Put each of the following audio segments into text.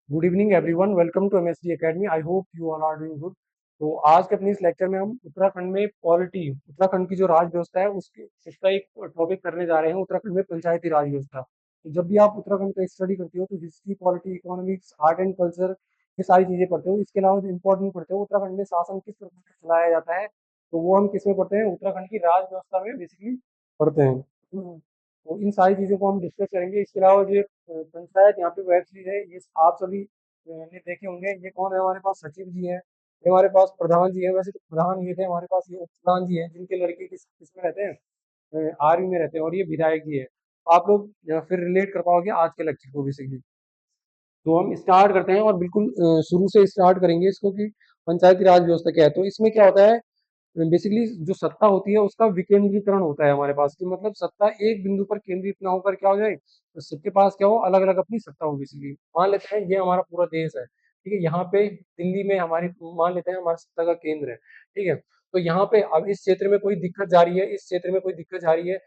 Good evening everyone, welcome to MSD academy. I hope you all are doing good. तो आज के अपने इस लेक्चर में हम उत्तराखंड में पॉलिटी, उत्तराखंड की जो राज व्यवस्था है उसका एक टॉपिक करने जा रहे हैं। उत्तराखंड में पंचायती राज व्यवस्था। तो जब भी आप उत्तराखंड का स्टडी करते हो तो history, polity, economics, art and culture, ये सारी चीजें पढ़ते हो। इसके अलावा जो इम्पोर्टेंट पढ़ते हो, उत्तराखंड में शासन किस प्रकार से चलाया जाता है, तो वो हम किस में पढ़ते हैं, उत्तराखंड की राज व्यवस्था में बेसिकली पढ़ते हैं। तो इन सारी चीजों को हम डिस्कस करेंगे। इसके अलावा जो पंचायत यहाँ पे वेब सीरीज है, ये आप सभी ने देखे होंगे। ये कौन है? हमारे पास सचिव जी है, ये हमारे पास प्रधान जी है। वैसे तो प्रधान ये थे, हमारे पास ये उप प्रधान जी हैं जिनके लड़के किस में रहते हैं, आर्मी में रहते हैं, और ये विधायक जी है। आप लोग फिर रिलेट कर पाओगे आज के लेक्चर को बेसिकली। तो हम स्टार्ट करते हैं और बिल्कुल शुरू से स्टार्ट करेंगे इसको कि पंचायती राज व्यवस्था क्या है। तो इसमें क्या होता है, बेसिकली जो सत्ता होती है उसका विकेंद्रीकरण होता है हमारे पास, कि मतलब सत्ता एक बिंदु पर केंद्रित ना होकर क्या हो जाए, तो सबके पास क्या हो, अलग अलग अपनी सत्ता हो। बेसिकली मान लेते हैं ये हमारा पूरा देश है, ठीक है। यहाँ पे दिल्ली में हमारी, मान लेते हैं हमारी सत्ता का केंद्र है, ठीक है। तो यहाँ पे अब इस क्षेत्र में कोई दिक्कत जा रही है, इस क्षेत्र में कोई दिक्कत जा रही है,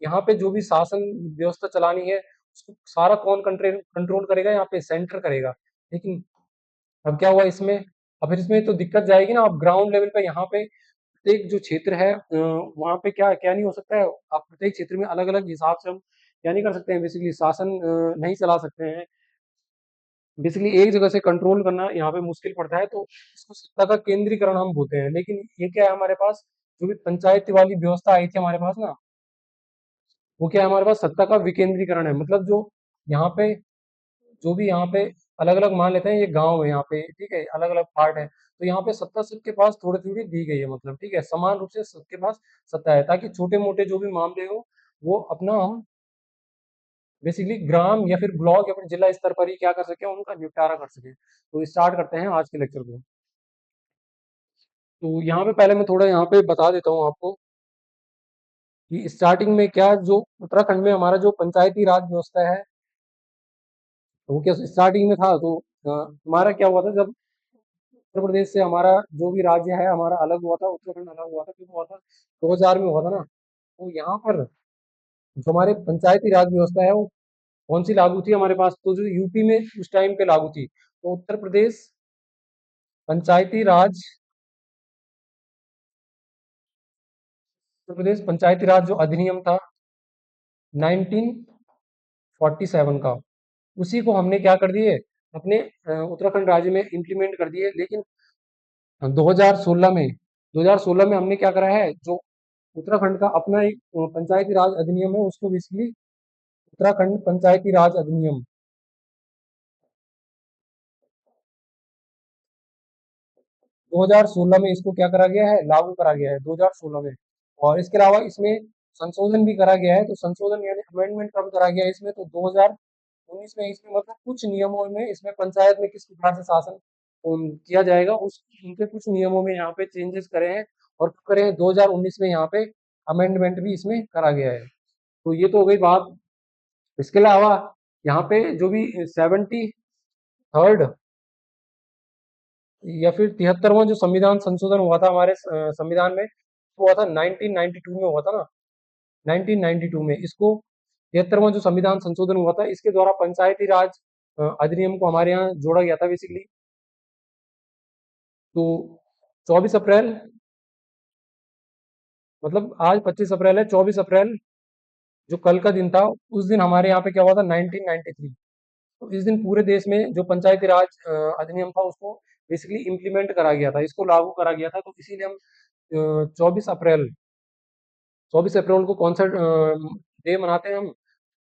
यहाँ पे जो भी शासन व्यवस्था चलानी है उसको सारा कौन कंट्रोल कंट्रोल करेगा? यहाँ पे सेंटर करेगा। लेकिन अब क्या हुआ इसमें, अब फिर इसमें तो दिक्कत जाएगी ना। अब ग्राउंड लेवल पे यहाँ पे प्रत्येक जो क्षेत्र है, वहाँ पे क्या क्या नहीं हो सकता है। आप प्रत्येक क्षेत्र में अलग अलग हिसाब से हम क्या नहीं कर सकते हैं, बेसिकली शासन नहीं चला सकते हैं। बेसिकली एक जगह से कंट्रोल करना यहाँ पे मुश्किल पड़ता है, तो इसको सत्ता का केंद्रीकरण हम बोलते हैं। लेकिन ये क्या है, हमारे पास जो भी पंचायती वाली व्यवस्था आई थी हमारे पास ना, वो क्या है, हमारे पास सत्ता का विकेंद्रीकरण है। मतलब जो यहाँ पे, जो भी यहाँ पे अलग अलग मान लेते हैं, ये गांव है यहाँ पे, ठीक है, अलग अलग पार्ट है, तो यहाँ पे सत्ता सबके पास थोड़ी थोड़ी दी गई है। मतलब ठीक है, समान रूप से सबके पास सत्ता है, ताकि छोटे मोटे जो भी मामले हो वो अपना हम बेसिकली ग्राम या फिर ब्लॉक या फिर जिला स्तर पर ही क्या कर सके, उनका निपटारा कर सके। तो स्टार्ट करते हैं आज के लेक्चर को। तो यहाँ पे पहले मैं थोड़ा यहाँ पे बता देता हूँ आपको कि स्टार्टिंग में क्या, जो उत्तराखंड में हमारा जो पंचायती राज व्यवस्था है, तो वो क्या स्टार्टिंग में था। तो हमारा क्या हुआ था, जब उत्तर प्रदेश से हमारा जो भी राज्य है हमारा अलग हुआ था, उत्तराखंड अलग हुआ था, क्यों हुआ था? 2000 में हुआ था ना। तो यहाँ पर जो हमारे पंचायती राज व्यवस्था है वो कौन सी लागू थी हमारे पास, तो जो यूपी में उस टाइम पे लागू थी। तो पंचायती राज उत्तर प्रदेश पंचायती राज जो अधिनियम था 1947 का, उसी को हमने क्या कर दिए, अपने उत्तराखंड राज्य में इम्प्लीमेंट कर दिए। लेकिन 2016 में हमने क्या करा है, जो उत्तराखंड का अपना एक पंचायती राज अधिनियम है, उसको बेसिकली उत्तराखंड पंचायती राज अधिनियम 2016 में इसको क्या करा गया है, लागू करा गया है 2016 में। और इसके अलावा इसमें संशोधन भी करा गया है। तो संशोधन यानी अमेंडमेंट कब करा गया है इसमें, तो 2019 में। इसमें मतलब कुछ नियमों में, इसमें पंचायत में किस प्रकार से शासन किया जाएगा, उस उनके कुछ नियमों में यहाँ पे चेंजेस करे हैं। और कब करे हैं, 2019 में यहाँ पे अमेंडमेंट भी इसमें करा गया है। तो ये तो हो गई बात। इसके अलावा यहाँ पे जो भी 73rd या फिर 73वां जो संविधान संशोधन हुआ था हमारे संविधान में, वो हुआ था 1992 में हुआ था ना। 1992 में इसको 73वां जो संविधान संशोधन हुआ था, इसके द्वारा पंचायती राज अधिनियम को हमारे यहाँ जोड़ा गया था बेसिकली। तो 24 अप्रैल, मतलब आज 25 अप्रैल है, 24 अप्रैल जो कल का दिन था, उस दिन हमारे यहाँ पे क्या हुआ था, 1993। तो इस दिन पूरे देश में जो पंचायती राज अधिनियम था उसको बेसिकली इम्प्लीमेंट करा गया था, इसको लागू करा गया था। तो इसीलिए हम 24 अप्रैल को कौन सा डे मनाते हैं हम,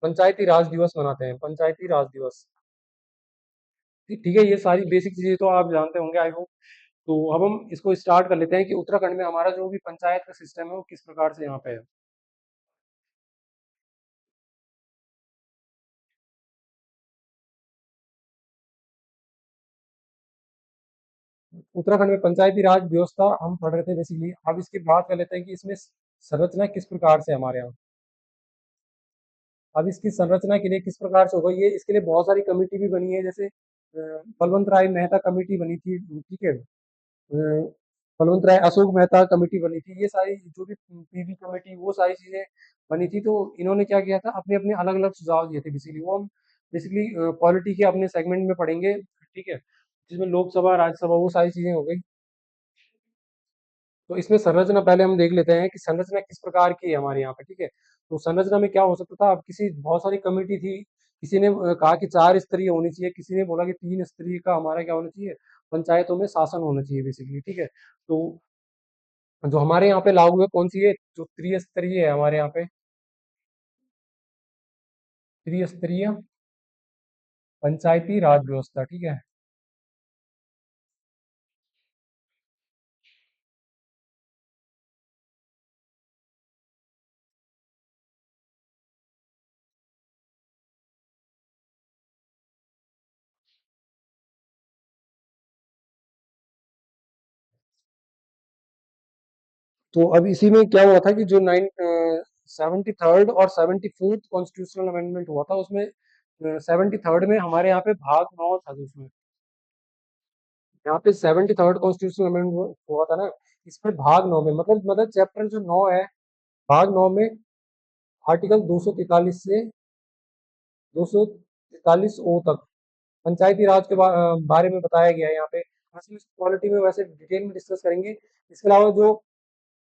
पंचायती राज दिवस मनाते हैं, पंचायती राज दिवस। ठीक है, ये सारी बेसिक चीजें तो आप जानते होंगे आई होप। तो अब हम इसको स्टार्ट कर लेते हैं कि उत्तराखंड में हमारा जो भी पंचायत का सिस्टम है वो किस प्रकार से यहाँ पे है। उत्तराखंड में पंचायती राज व्यवस्था हम पढ़ रहे थे बेसिकली। अब इसकी बात कर लेते हैं कि इसमें संरचना किस प्रकार से है हमारे यहाँ। अब इसकी संरचना के लिए किस प्रकार से होगा, ये इसके लिए बहुत सारी कमेटी भी बनी है। जैसे बलवंत राय मेहता कमेटी बनी थी, ठीक है। बलवंत राय अशोक मेहता कमेटी बनी थी, ये सारी जो भी पीवी कमेटी, वो सारी चीजें बनी थी। तो इन्होंने क्या किया था, अपने अपने अलग अलग सुझाव दिए थे बेसिकली। वो हम बेसिकली पॉलिटी के अपने सेगमेंट में पढ़ेंगे, ठीक है, जिसमें लोकसभा, राज्यसभा, वो सारी चीजें हो गई। तो इसमें संरचना पहले हम देख लेते हैं कि संरचना किस प्रकार की है हमारे यहाँ पे, ठीक है। तो संरचना में क्या हो सकता था, अब किसी बहुत सारी कमेटी थी, किसी ने कहा कि 4 स्तरीय होनी चाहिए, किसी ने बोला कि 3 स्तरीय का हमारा क्या होना चाहिए, पंचायतों में शासन होना चाहिए बेसिकली, ठीक है। तो जो हमारे यहाँ पे लागू है कौन सी है, जो त्रिस्तरीय है हमारे यहाँ पे, त्रिस्तरीय पंचायती राज व्यवस्था, ठीक है। तो अब इसी में क्या हुआ था कि जो 73rd और 74th कॉन्स्टिट्यूशनल अमेंडमेंट हुआ था, उसमें 73rd में हमारे यहाँ पे भाग 9 था, जो उसमें यहाँ पे 73rd कॉन्स्टिट्यूशनल अमेंडमेंट हुआ था ना, इसमें भाग 9 में मतलब चैप्टर जो 9 है, भाग 9 में आर्टिकल 243 से 243 ओ तक पंचायती राज के बारे में बताया गया है यहाँ पे। असल में क्वालिटी में वैसे डिटेल में डिस्कस करेंगे। इसके अलावा जो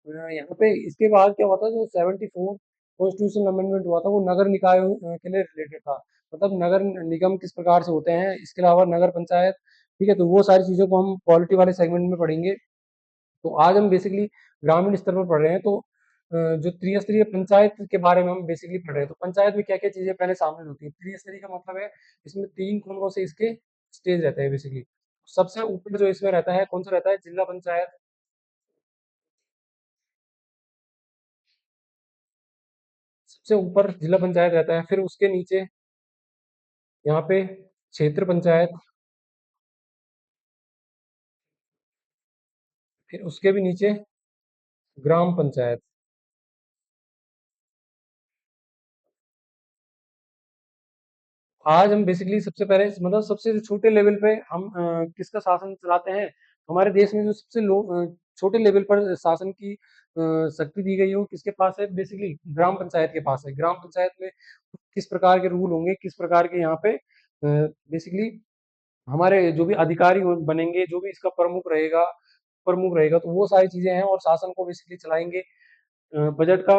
यहाँ पे इसके बाद क्या हुआ था, जो 74 कॉन्स्टिट्यूशनल अमेंडमेंट हुआ था, वो नगर निकायों के लिए रिलेटेड था। मतलब नगर निगम किस प्रकार से होते हैं, इसके अलावा नगर पंचायत, ठीक है। तो वो सारी चीजों को हम पॉलिटी वाले सेगमेंट में पढ़ेंगे। तो आज हम बेसिकली ग्रामीण स्तर पर पढ़ रहे हैं। तो जो त्रिस्तरीय पंचायत के बारे में हम बेसिकली पढ़ रहे हैं, तो पंचायत में क्या क्या चीजें पहले शामिल होती है। त्रिस्तरीय का मतलब है इसमें 3 कोणों से इसके स्टेज रहते हैं बेसिकली। सबसे ऊपर जो इसमें रहता है, कौन सा रहता है, जिला पंचायत। सबसे ऊपर जिला पंचायत रहता है, फिर उसके नीचे यहाँ पे क्षेत्र पंचायत, फिर उसके भी नीचे ग्राम पंचायत। आज हम बेसिकली सबसे पहले मतलब सबसे छोटे लेवल पे हम किसका शासन चलाते हैं। हमारे देश में जो सबसे छोटे लेवल पर शासन की शक्ति दी गई है, वो किसके पास है, बेसिकली ग्राम पंचायत के पास है। ग्राम पंचायत में किस प्रकार के रूल होंगे, किस प्रकार के यहाँ पे बेसिकली हमारे जो भी अधिकारी बनेंगे, जो भी इसका प्रमुख रहेगा, तो वो सारी चीजें हैं, और शासन को बेसिकली चलाएंगे, बजट का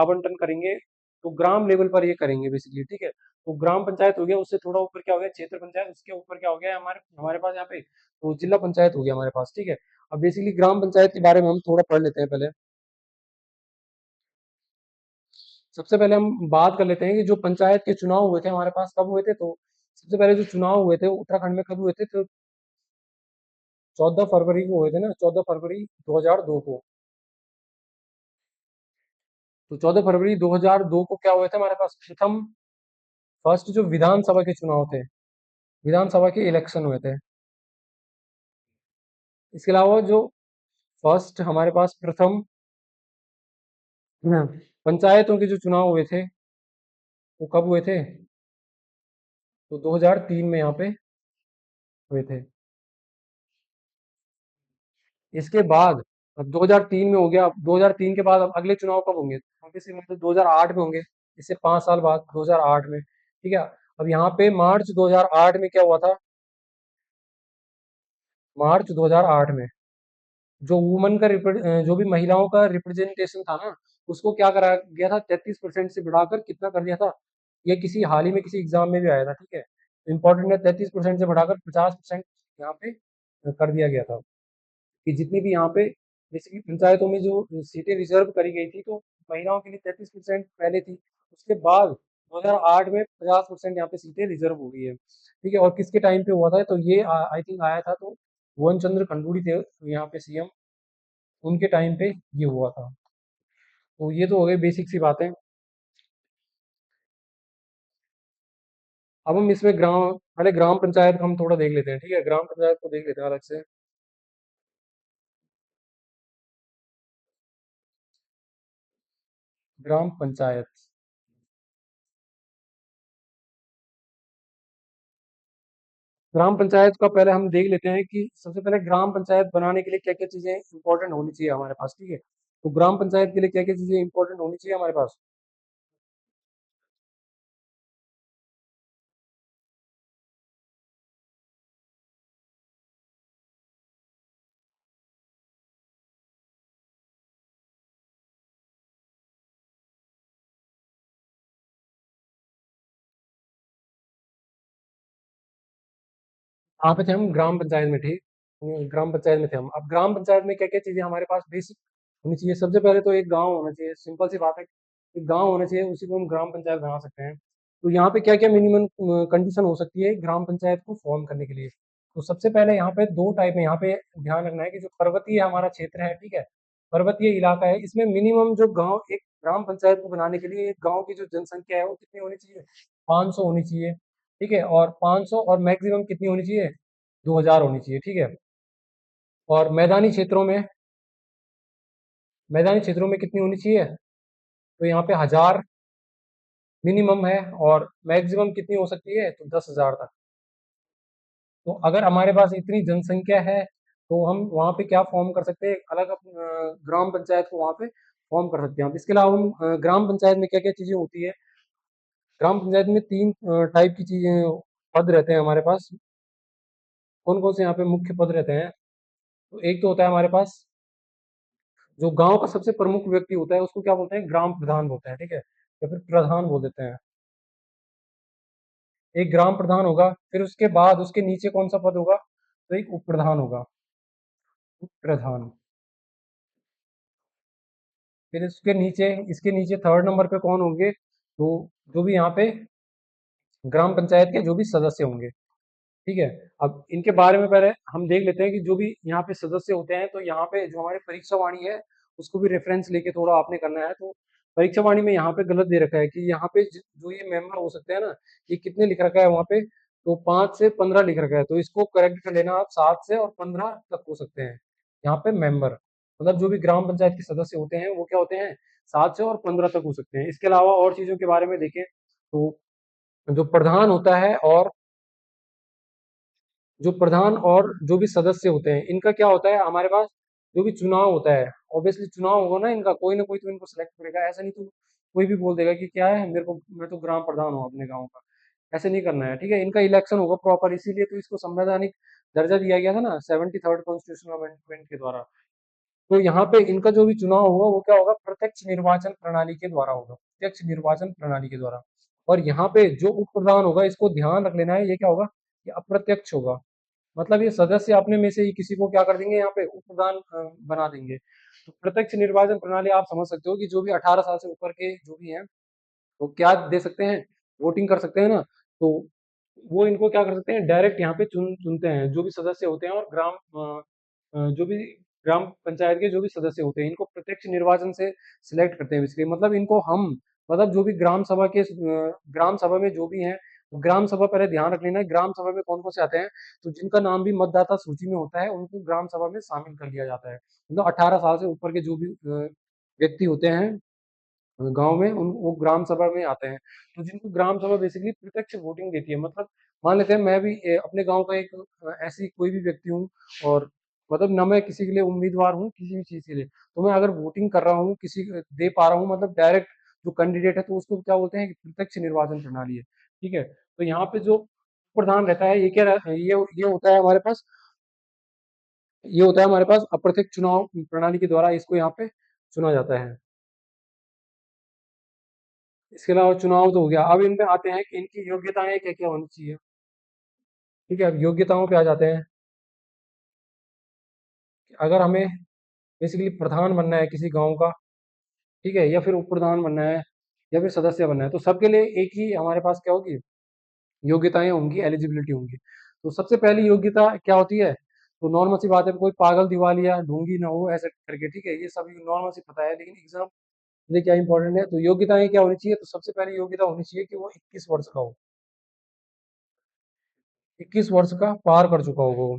आवंटन करेंगे। तो ग्राम लेवल पर ये करेंगे बेसिकली, ठीक है। तो ग्राम पंचायत हो गया, उससे थोड़ा ऊपर क्या हो गया, क्षेत्र पंचायत, उसके ऊपर क्या हो गया हमारे हमारे पास यहाँ पे, तो जिला पंचायत हो गया हमारे पास, ठीक है। अब बेसिकली ग्राम पंचायत के बारे में हम थोड़ा पढ़ लेते हैं पहले। सबसे पहले हम बात कर लेते हैं कि जो पंचायत के चुनाव हुए थे हमारे पास कब हुए थे। तो सबसे पहले जो चुनाव हुए थे उत्तराखंड में कब हुए थे, तो 14 फरवरी को हुए थे ना, 14 फरवरी 2002 को। तो 14 फरवरी 2002 को क्या हुए थे हमारे पास, प्रथम फर्स्ट जो विधानसभा के चुनाव थे, विधानसभा के इलेक्शन हुए थे। इसके अलावा जो फर्स्ट हमारे पास प्रथम पंचायतों के जो चुनाव हुए थे, वो कब हुए थे, तो 2003 में यहाँ पे हुए थे। इसके बाद अब 2003 में हो गया, अब 2003 के बाद अब अगले चुनाव कब होंगे, ऑब्वियसली मतलब 2008 में होंगे। इससे 5 साल बाद 2008 में, ठीक है। अब यहाँ पे मार्च 2008 में क्या हुआ था, मार्च 2008 में जो वुमन का जो भी महिलाओं का रिप्रेजेंटेशन था ना, उसको क्या करा गया था, 33% से बढ़ाकर कितना कर दिया था। ये किसी हाल ही में किसी एग्जाम में भी आया था, ठीक है। इंपॉर्टेंट है, 33% से बढ़ाकर 50% यहाँ पे कर दिया गया था। कि जितनी भी यहाँ पे बेसिकली पंचायतों में जो सीटें रिजर्व करी गई थी, तो महिलाओं के लिए 33% पहले थी। उसके बाद 2008 में 50% यहाँ पे सीटें रिजर्व हो गई है, ठीक है। और किसके टाइम पे हुआ था, तो ये आई थिंक आया था, तो भुवन चंद्र खंडूरी थे यहाँ पे सीएम, उनके टाइम पे ये हुआ था। तो ये तो हो गई बेसिक सी बातें। अब हम इसमें पहले ग्राम पंचायत को हम थोड़ा देख लेते हैं, ठीक है। ग्राम पंचायत को देख लेते हैं अलग से। ग्राम पंचायत, ग्राम पंचायत का पहले हम देख लेते हैं कि सबसे पहले ग्राम पंचायत बनाने के लिए क्या क्या चीजें इंपॉर्टेंट होनी चाहिए हमारे पास, ठीक है। तो ग्राम पंचायत के लिए क्या क्या चीजें इंपॉर्टेंट होनी चाहिए हमारे पास। यहाँ पे थे हम ग्राम पंचायत में थे। ग्राम पंचायत में थे हम। अब ग्राम पंचायत में क्या क्या चीजें हमारे पास बेसिक होनी चाहिए? सबसे पहले तो एक गांव होना चाहिए, सिंपल सी बात है। एक गांव होना चाहिए, उसी को हम ग्राम पंचायत बना सकते हैं। तो यहाँ पे क्या क्या मिनिमम कंडीशन हो सकती है ग्राम पंचायत को फॉर्म करने के लिए? तो सबसे पहले यहाँ पे दो टाइप है। यहाँ पे ध्यान रखना है कि जो पर्वतीय हमारा क्षेत्र है, ठीक है, पर्वतीय इलाका है, इसमें मिनिमम जो गांव एक ग्राम पंचायत को बनाने के लिए एक गांव की जो जनसंख्या है वो कितनी होनी चाहिए? 500 होनी चाहिए, ठीक है। और 500 और मैक्सिमम कितनी होनी चाहिए? 2000 होनी चाहिए, ठीक है। और मैदानी क्षेत्रों में कितनी होनी चाहिए? तो यहाँ पे 1000 मिनिमम है, और मैक्सिमम कितनी हो सकती है? तो 10,000 तक। तो अगर हमारे पास इतनी जनसंख्या है तो हम वहाँ पे क्या फॉर्म कर सकते हैं? अलग ग्राम पंचायत को वहाँ पे फॉर्म कर सकते हैं। अब इसके अलावा हम ग्राम पंचायत में क्या क्या चीजें होती है? ग्राम पंचायत में तीन टाइप की चीजें, पद रहते हैं हमारे पास। कौन कौन से यहाँ पे मुख्य पद रहते हैं? तो एक तो होता है हमारे पास जो गांव का सबसे प्रमुख व्यक्ति होता है, उसको क्या बोलते हैं? ग्राम प्रधान बोलते हैं, ठीक है, या फिर प्रधान बोल देते हैं। एक ग्राम प्रधान होगा, फिर उसके बाद उसके नीचे कौन सा पद होगा? तो एक उप प्रधान होगा, उप प्रधान। फिर इसके नीचे थर्ड नंबर पे कौन होंगे? तो जो भी यहाँ पे ग्राम पंचायत के जो भी सदस्य होंगे, ठीक है। अब इनके बारे में पहले हम देख लेते हैं कि जो भी यहाँ पे सदस्य होते हैं, तो यहाँ पे जो हमारी परीक्षा वाणी है उसको भी रेफरेंस लेके थोड़ा आपने करना है। तो परीक्षा वाणी में यहाँ पे गलत दे रखा है कि यहाँ पे जो ये मेंबर हो सकते हैं ना, ये कितने लिख रखा है वहाँ पे? तो 5 से 15 लिख रखा है। तो इसको करेक्ट कर लेना आप, 7 से और 15 तक हो सकते हैं यहाँ पे मेंबर। मतलब जो भी ग्राम पंचायत के सदस्य होते हैं वो क्या होते हैं? 7 से और 15 तक हो सकते हैं। इसके अलावा और चीजों के बारे में देखें तो जो प्रधान होता है और जो भी सदस्य होते हैं, इनका क्या होता है हमारे पास? जो भी चुनाव होता है, ऑब्वियसली चुनाव होगा ना इनका, कोई ना कोई तो इनको सेलेक्ट करेगा। ऐसा नहीं तो कोई भी बोल देगा कि क्या है, मेरे को, मैं तो ग्राम प्रधान हूँ अपने गांव का। ऐसे नहीं करना है, ठीक है। इनका इलेक्शन होगा प्रॉपर, इसीलिए तो इसको संवैधानिक दर्जा दिया गया था ना 73rd कॉन्स्टिट्यूशनल अमेंडमेंट के द्वारा। तो यहाँ पे इनका जो भी चुनाव होगा वो क्या होगा? प्रत्यक्ष निर्वाचन प्रणाली के द्वारा होगा, प्रत्यक्ष निर्वाचन प्रणाली के द्वारा। और यहाँ पे जो उप प्रधान होगा, इसको ध्यान रख लेना है, ये क्या होगा? ये अप्रत्यक्ष होगा। मतलब ये सदस्य अपने में से ही किसी को क्या कर देंगे? यहाँ पे उप प्रधान बना देंगे। तो प्रत्यक्ष निर्वाचन प्रणाली आप समझ सकते हो कि जो भी 18 साल से ऊपर के जो भी हैं वो क्या दे सकते हैं? वोटिंग कर सकते हैं ना। तो वो इनको क्या कर सकते हैं? डायरेक्ट यहाँ पे चुनते हैं जो भी सदस्य होते हैं। और जो भी ग्राम पंचायत के जो भी सदस्य होते हैं, इनको प्रत्यक्ष निर्वाचन से सिलेक्ट करते हैं इसलिए। मतलब इनको हम, मतलब जो भी ग्राम सभा में जो भी हैं, ग्राम सभा पहले ध्यान रख लेना है, ग्राम सभा में कौन कौन से आते हैं? तो जिनका नाम भी मतदाता सूची में होता है उनको ग्राम सभा में शामिल कर लिया जाता है। मतलब 18 साल से ऊपर के जो भी व्यक्ति होते हैं गांव में, उन वो ग्राम सभा में आते हैं। तो जिनको ग्राम सभा बेसिकली प्रत्यक्ष वोटिंग देती है। मतलब मान लेते हैं मैं भी अपने गांव का एक ऐसी कोई भी व्यक्ति हूँ, और मतलब ना मैं किसी के लिए उम्मीदवार हूँ किसी भी चीज के लिए, तो मैं अगर वोटिंग कर रहा हूँ, किसी दे पा रहा हूँ, मतलब डायरेक्ट जो कैंडिडेट है, तो उसको क्या बोलते हैं कि प्रत्यक्ष निर्वाचन प्रणाली है, ठीक है। तो यहाँ पे जो प्रधान रहता है, ये होता है हमारे पास, ये होता है हमारे पास अप्रत्यक्ष चुनाव प्रणाली के द्वारा इसको यहाँ पे चुना जाता है। इसके अलावा चुनाव तो हो गया। अब इनमें आते हैं कि इनकी योग्यताएं क्या क्या होनी चाहिए, ठीक है। अब योग्यताओं पे आ जाते हैं कि अगर हमें बेसिकली प्रधान बनना है किसी गांव का, ठीक है, या फिर उप प्रधान बनना है, या फिर सदस्य बनना है, तो सबके लिए एक ही हमारे पास क्या होगी? योग्यताएं होंगी, एलिजिबिलिटी होंगी। तो सबसे पहली योग्यता क्या होती है? तो नॉर्मल सी बात है, कोई पागल दिवालिया ढोंगी ना हो ऐसे करके, ठीक है, ये सभी नॉर्मल सी पता है, लेकिन एग्जाम लिए क्या इंपॉर्टेंट है? तो योग्यताएं क्या होनी चाहिए? तो सबसे पहली योग्यता होनी चाहिए कि वो 21 वर्ष का हो, 21 वर्ष का पार कर चुका होगा वो।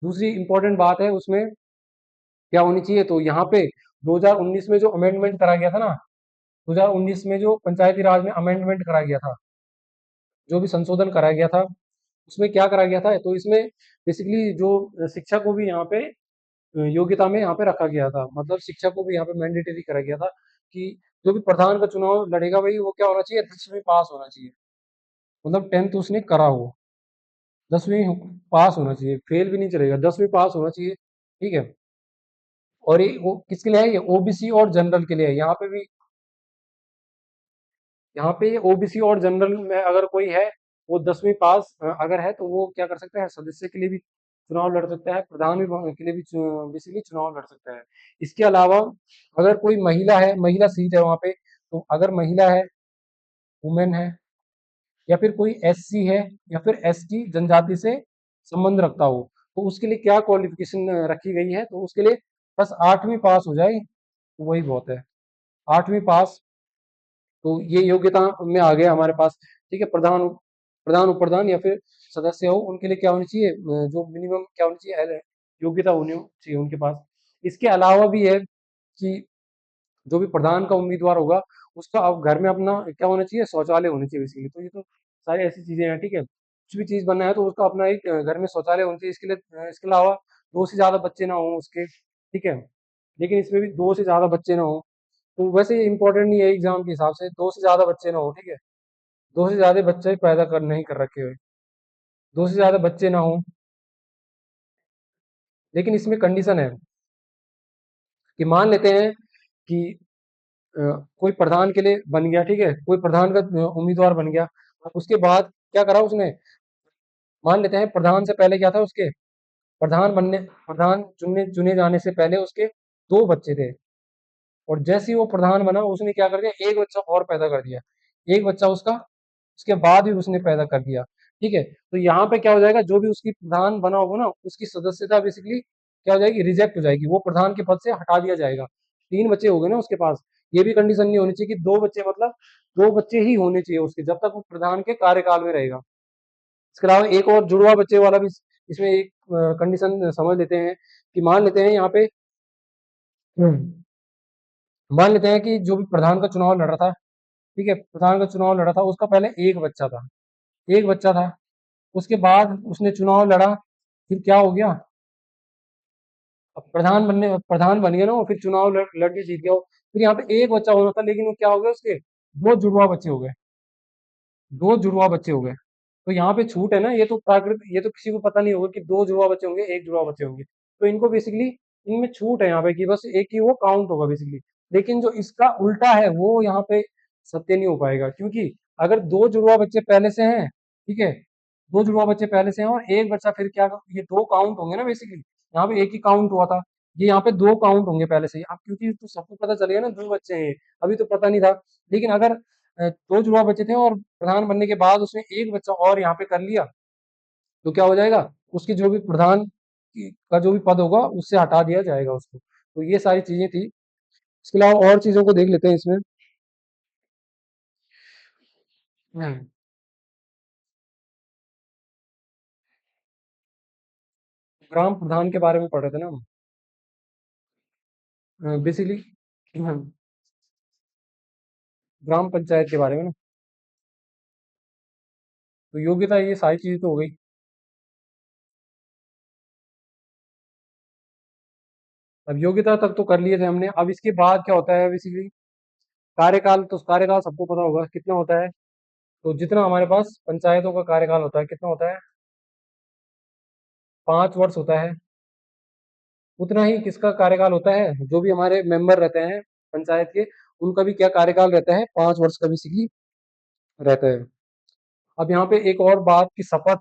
दूसरी इंपॉर्टेंट बात है उसमें क्या होनी चाहिए? तो यहाँ पे 2019 में जो अमेंडमेंट करा गया था ना, 2019 में जो पंचायती राज में अमेंडमेंट करा गया था, जो भी संशोधन करा गया था, उसमें क्या करा गया था? तो इसमें बेसिकली जो शिक्षा को भी यहाँ पे योग्यता में यहाँ पे रखा गया था। मतलब शिक्षा को भी यहाँ पे मैंडेटरी करा गया था कि जो भी प्रधान का चुनाव लड़ेगा भाई, वो क्या होना चाहिए? 10वीं पास होना चाहिए। मतलब 10th उसने करा हो, 10वीं पास होना चाहिए, फेल भी नहीं चलेगा, 10वीं पास होना चाहिए, ठीक है। और ये वो किसके लिए है? ये ओबीसी और जनरल के लिए है। यहाँ पे भी, यहाँ पे ये ओबीसी और जनरल में अगर कोई है वो 10वीं पास अगर है तो वो क्या कर सकता है, सदस्य के लिए भी चुनाव लड़ सकता है, प्रधान भी के लिए भी बेसिकली चुनाव लड़ सकता है। इसके अलावा अगर कोई महिला है, महिला सीट है वहां पे, तो अगर महिला है, वुमेन है, या फिर कोई एससी है, या फिर एसटी जनजाति से संबंध रखता हो, तो उसके लिए क्या क्वालिफिकेशन रखी गई है, तो उसके लिए बस 8वीं पास हो जाए, तो वही बहुत है। 8वीं पास, तो ये योग्यता में आ गया हमारे पास। ठीक है, प्रधान प्रधान उपप्रधान या फिर सदस्य हो, उनके लिए क्या होनी चाहिए, जो मिनिमम क्या होनी चाहिए, योग्यता होनी चाहिए उनके पास। इसके अलावा भी है कि जो भी प्रधान का उम्मीदवार होगा, उसका अब घर में अपना क्या होना चाहिए, शौचालय होने चाहिए बेसिकली। तो ये तो सारी ऐसी चीजें हैं। ठीक है, कुछ भी चीज बनना है तो उसका अपना एक घर में शौचालय होना चाहिए। इसके लिए इसके अलावा दो से ज्यादा बच्चे ना हो उसके। ठीक है, लेकिन इसमें भी दो से ज्यादा बच्चे ना हो, तो वैसे इंपॉर्टेंट नहीं है एग्जाम के हिसाब से, दो से ज्यादा बच्चे ना हो। ठीक है, दो से ज्यादा बच्चे पैदा कर नहीं कर रखे हुए, दो से ज्यादा बच्चे ना हो। लेकिन इसमें कंडीशन है कि मान लेते हैं कि अ, कोई प्रधान के लिए बन गया। ठीक है, कोई प्रधान का उम्मीदवार बन गया, अब उसके बाद क्या करा उसने, मान लेते हैं प्रधान से पहले क्या था उसके, प्रधान चुनने चुने जाने से पहले उसके दो बच्चे थे, और जैसे ही वो प्रधान बना उसने क्या कर दिया, एक बच्चा और पैदा कर दिया, एक बच्चा उसका उसके बाद भी उसने पैदा कर दिया। ठीक है, तो यहाँ पे क्या हो जाएगा, जो भी उसकी प्रधान बना होगा ना, उसकी सदस्यता बेसिकली क्या हो जाएगी, रिजेक्ट हो जाएगी, वो प्रधान के पद से हटा दिया जाएगा। 3 बच्चे हो गए ना उसके पास। ये भी कंडीशन नहीं होनी चाहिए कि 2 बच्चे, मतलब 2 बच्चे ही होने चाहिए उसके, जब तक वो प्रधान के कार्यकाल में रहेगा। इसके अलावा एक और जुड़वा बच्चे वाला भी इसमें एक कंडीशन समझ लेते हैं कि मान लेते हैं यहाँ पे, मान लेते हैं कि जो भी प्रधान का चुनाव लड़ रहा था, ठीक है, प्रधान का चुनाव लड़ा था, उसका पहले एक बच्चा था, एक बच्चा था, उसके बाद उसने चुनाव लड़ा, फिर क्या हो गया, अब प्रधान बन गया ना वो, फिर चुनाव लड़ के जीत गया वो। फिर यहाँ पे एक बच्चा होना था, लेकिन वो क्या हो गया, उसके दो जुड़वा बच्चे हो गए, दो जुड़वा बच्चे हो गए। तो यहाँ पे छूट है ना, ये तो प्राकृत, ये तो किसी को पता नहीं होगा कि दो जुड़वा बच्चे होंगे, एक जुड़वा बच्चे होंगे, तो इनको बेसिकली इनमें छूट है यहाँ पे कि बस एक ही वो काउंट होगा बेसिकली। लेकिन जो इसका उल्टा है वो यहाँ पे सत्य नहीं हो पाएगा, क्योंकि अगर दो जुड़वा बच्चे पहले से हैं, ठीक है, दो जुड़वा बच्चे पहले से हैं और एक बच्चा, फिर क्या, ये दो काउंट होंगे ना बेसिकली। यहाँ पे एक ही काउंट हुआ था, ये यहाँ पे दो काउंट होंगे पहले से ही। अब क्योंकि तो सबको पता चलेगा ना, 2 बच्चे हैं, अभी तो पता नहीं था। लेकिन अगर दो जुड़वा बच्चे थे और प्रधान बनने के बाद उसने एक बच्चा और यहाँ पे कर लिया, तो क्या हो जाएगा, उसकी जो भी प्रधान का जो भी पद होगा उससे हटा दिया जाएगा उसको। तो ये सारी चीजें थी। इसके अलावा और चीजों को देख लेते हैं इसमें। हम्म, ग्राम प्रधान के बारे में पढ़ रहे थे ना हम, बेसिकली ग्राम पंचायत के बारे में ना। तो योग्यता, ये सारी चीजें तो हो गई। अब योग्यता तक तो कर लिए थे हमने, अब इसके बाद क्या होता है बेसिकली, कार्यकाल। तो कार्यकाल सबको पता होगा कितना होता है। तो जितना हमारे पास पंचायतों का कार्यकाल होता है, कितना होता है, 5 वर्ष होता है। उतना ही किसका कार्यकाल होता है, जो भी हमारे मेंबर रहते हैं पंचायत के, उनका भी क्या कार्यकाल रहता है, 5 वर्ष का बेसिकली रहता है। अब यहाँ पे एक और बात की शपथ,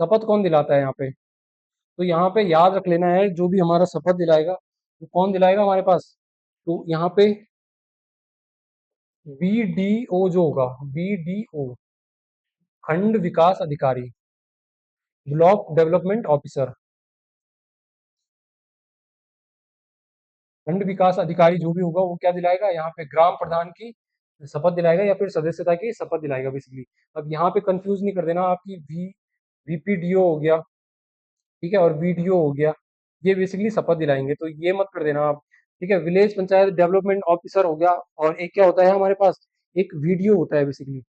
शपथ कौन दिलाता है यहाँ पे, तो यहाँ पे याद रख लेना है, जो भी हमारा शपथ दिलाएगा वो कौन दिलाएगा हमारे पास, तो यहाँ पे बीडीओ जो होगा, बीडीओ, खंड विकास अधिकारी, ब्लॉक डेवलपमेंट ऑफिसर, खंड विकास अधिकारी जो भी होगा वो क्या दिलाएगा, यहाँ पे ग्राम प्रधान की शपथ दिलाएगा या फिर सदस्यता की शपथ दिलाएगा बेसिकली। अब यहाँ पे कंफ्यूज नहीं कर देना आपकी, वीपीडीओ हो गया, ठीक है, और वीडीओ हो गया, ये बेसिकली शपथ दिलाएंगे, तो ये मत कर देना आप। ठीक है, विलेज पंचायत डेवलपमेंट ऑफिसर हो गया, और एक क्या होता है हमारे पास, एक वीडियो होता है बेसिकली।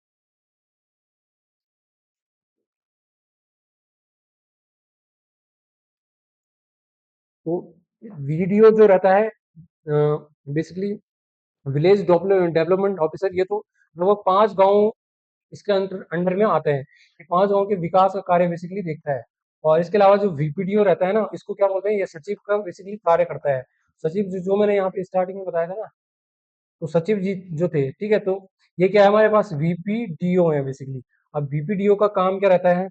तो वीडियो जो रहता है बेसिकली, विलेज डेवलपमेंट ऑफिसर, ये तो लगभग 5 गांव इसके अंडर अंडर में आते हैं, ये 5 गांव के विकास का कार्य बेसिकली देखता है। और इसके अलावा जो वीपीडीओ रहता है ना, इसको क्या बोलते हैं, ये सचिव का बेसिकली कार्य करता है। सचिव जो मैंने यहाँ पे स्टार्टिंग में बताया था ना, तो सचिव जी जो थे, ठीक है, तो ये क्या है हमारे पास, वीपीडीओ है बेसिकली। अब वीपीडीओ का काम क्या रहता है?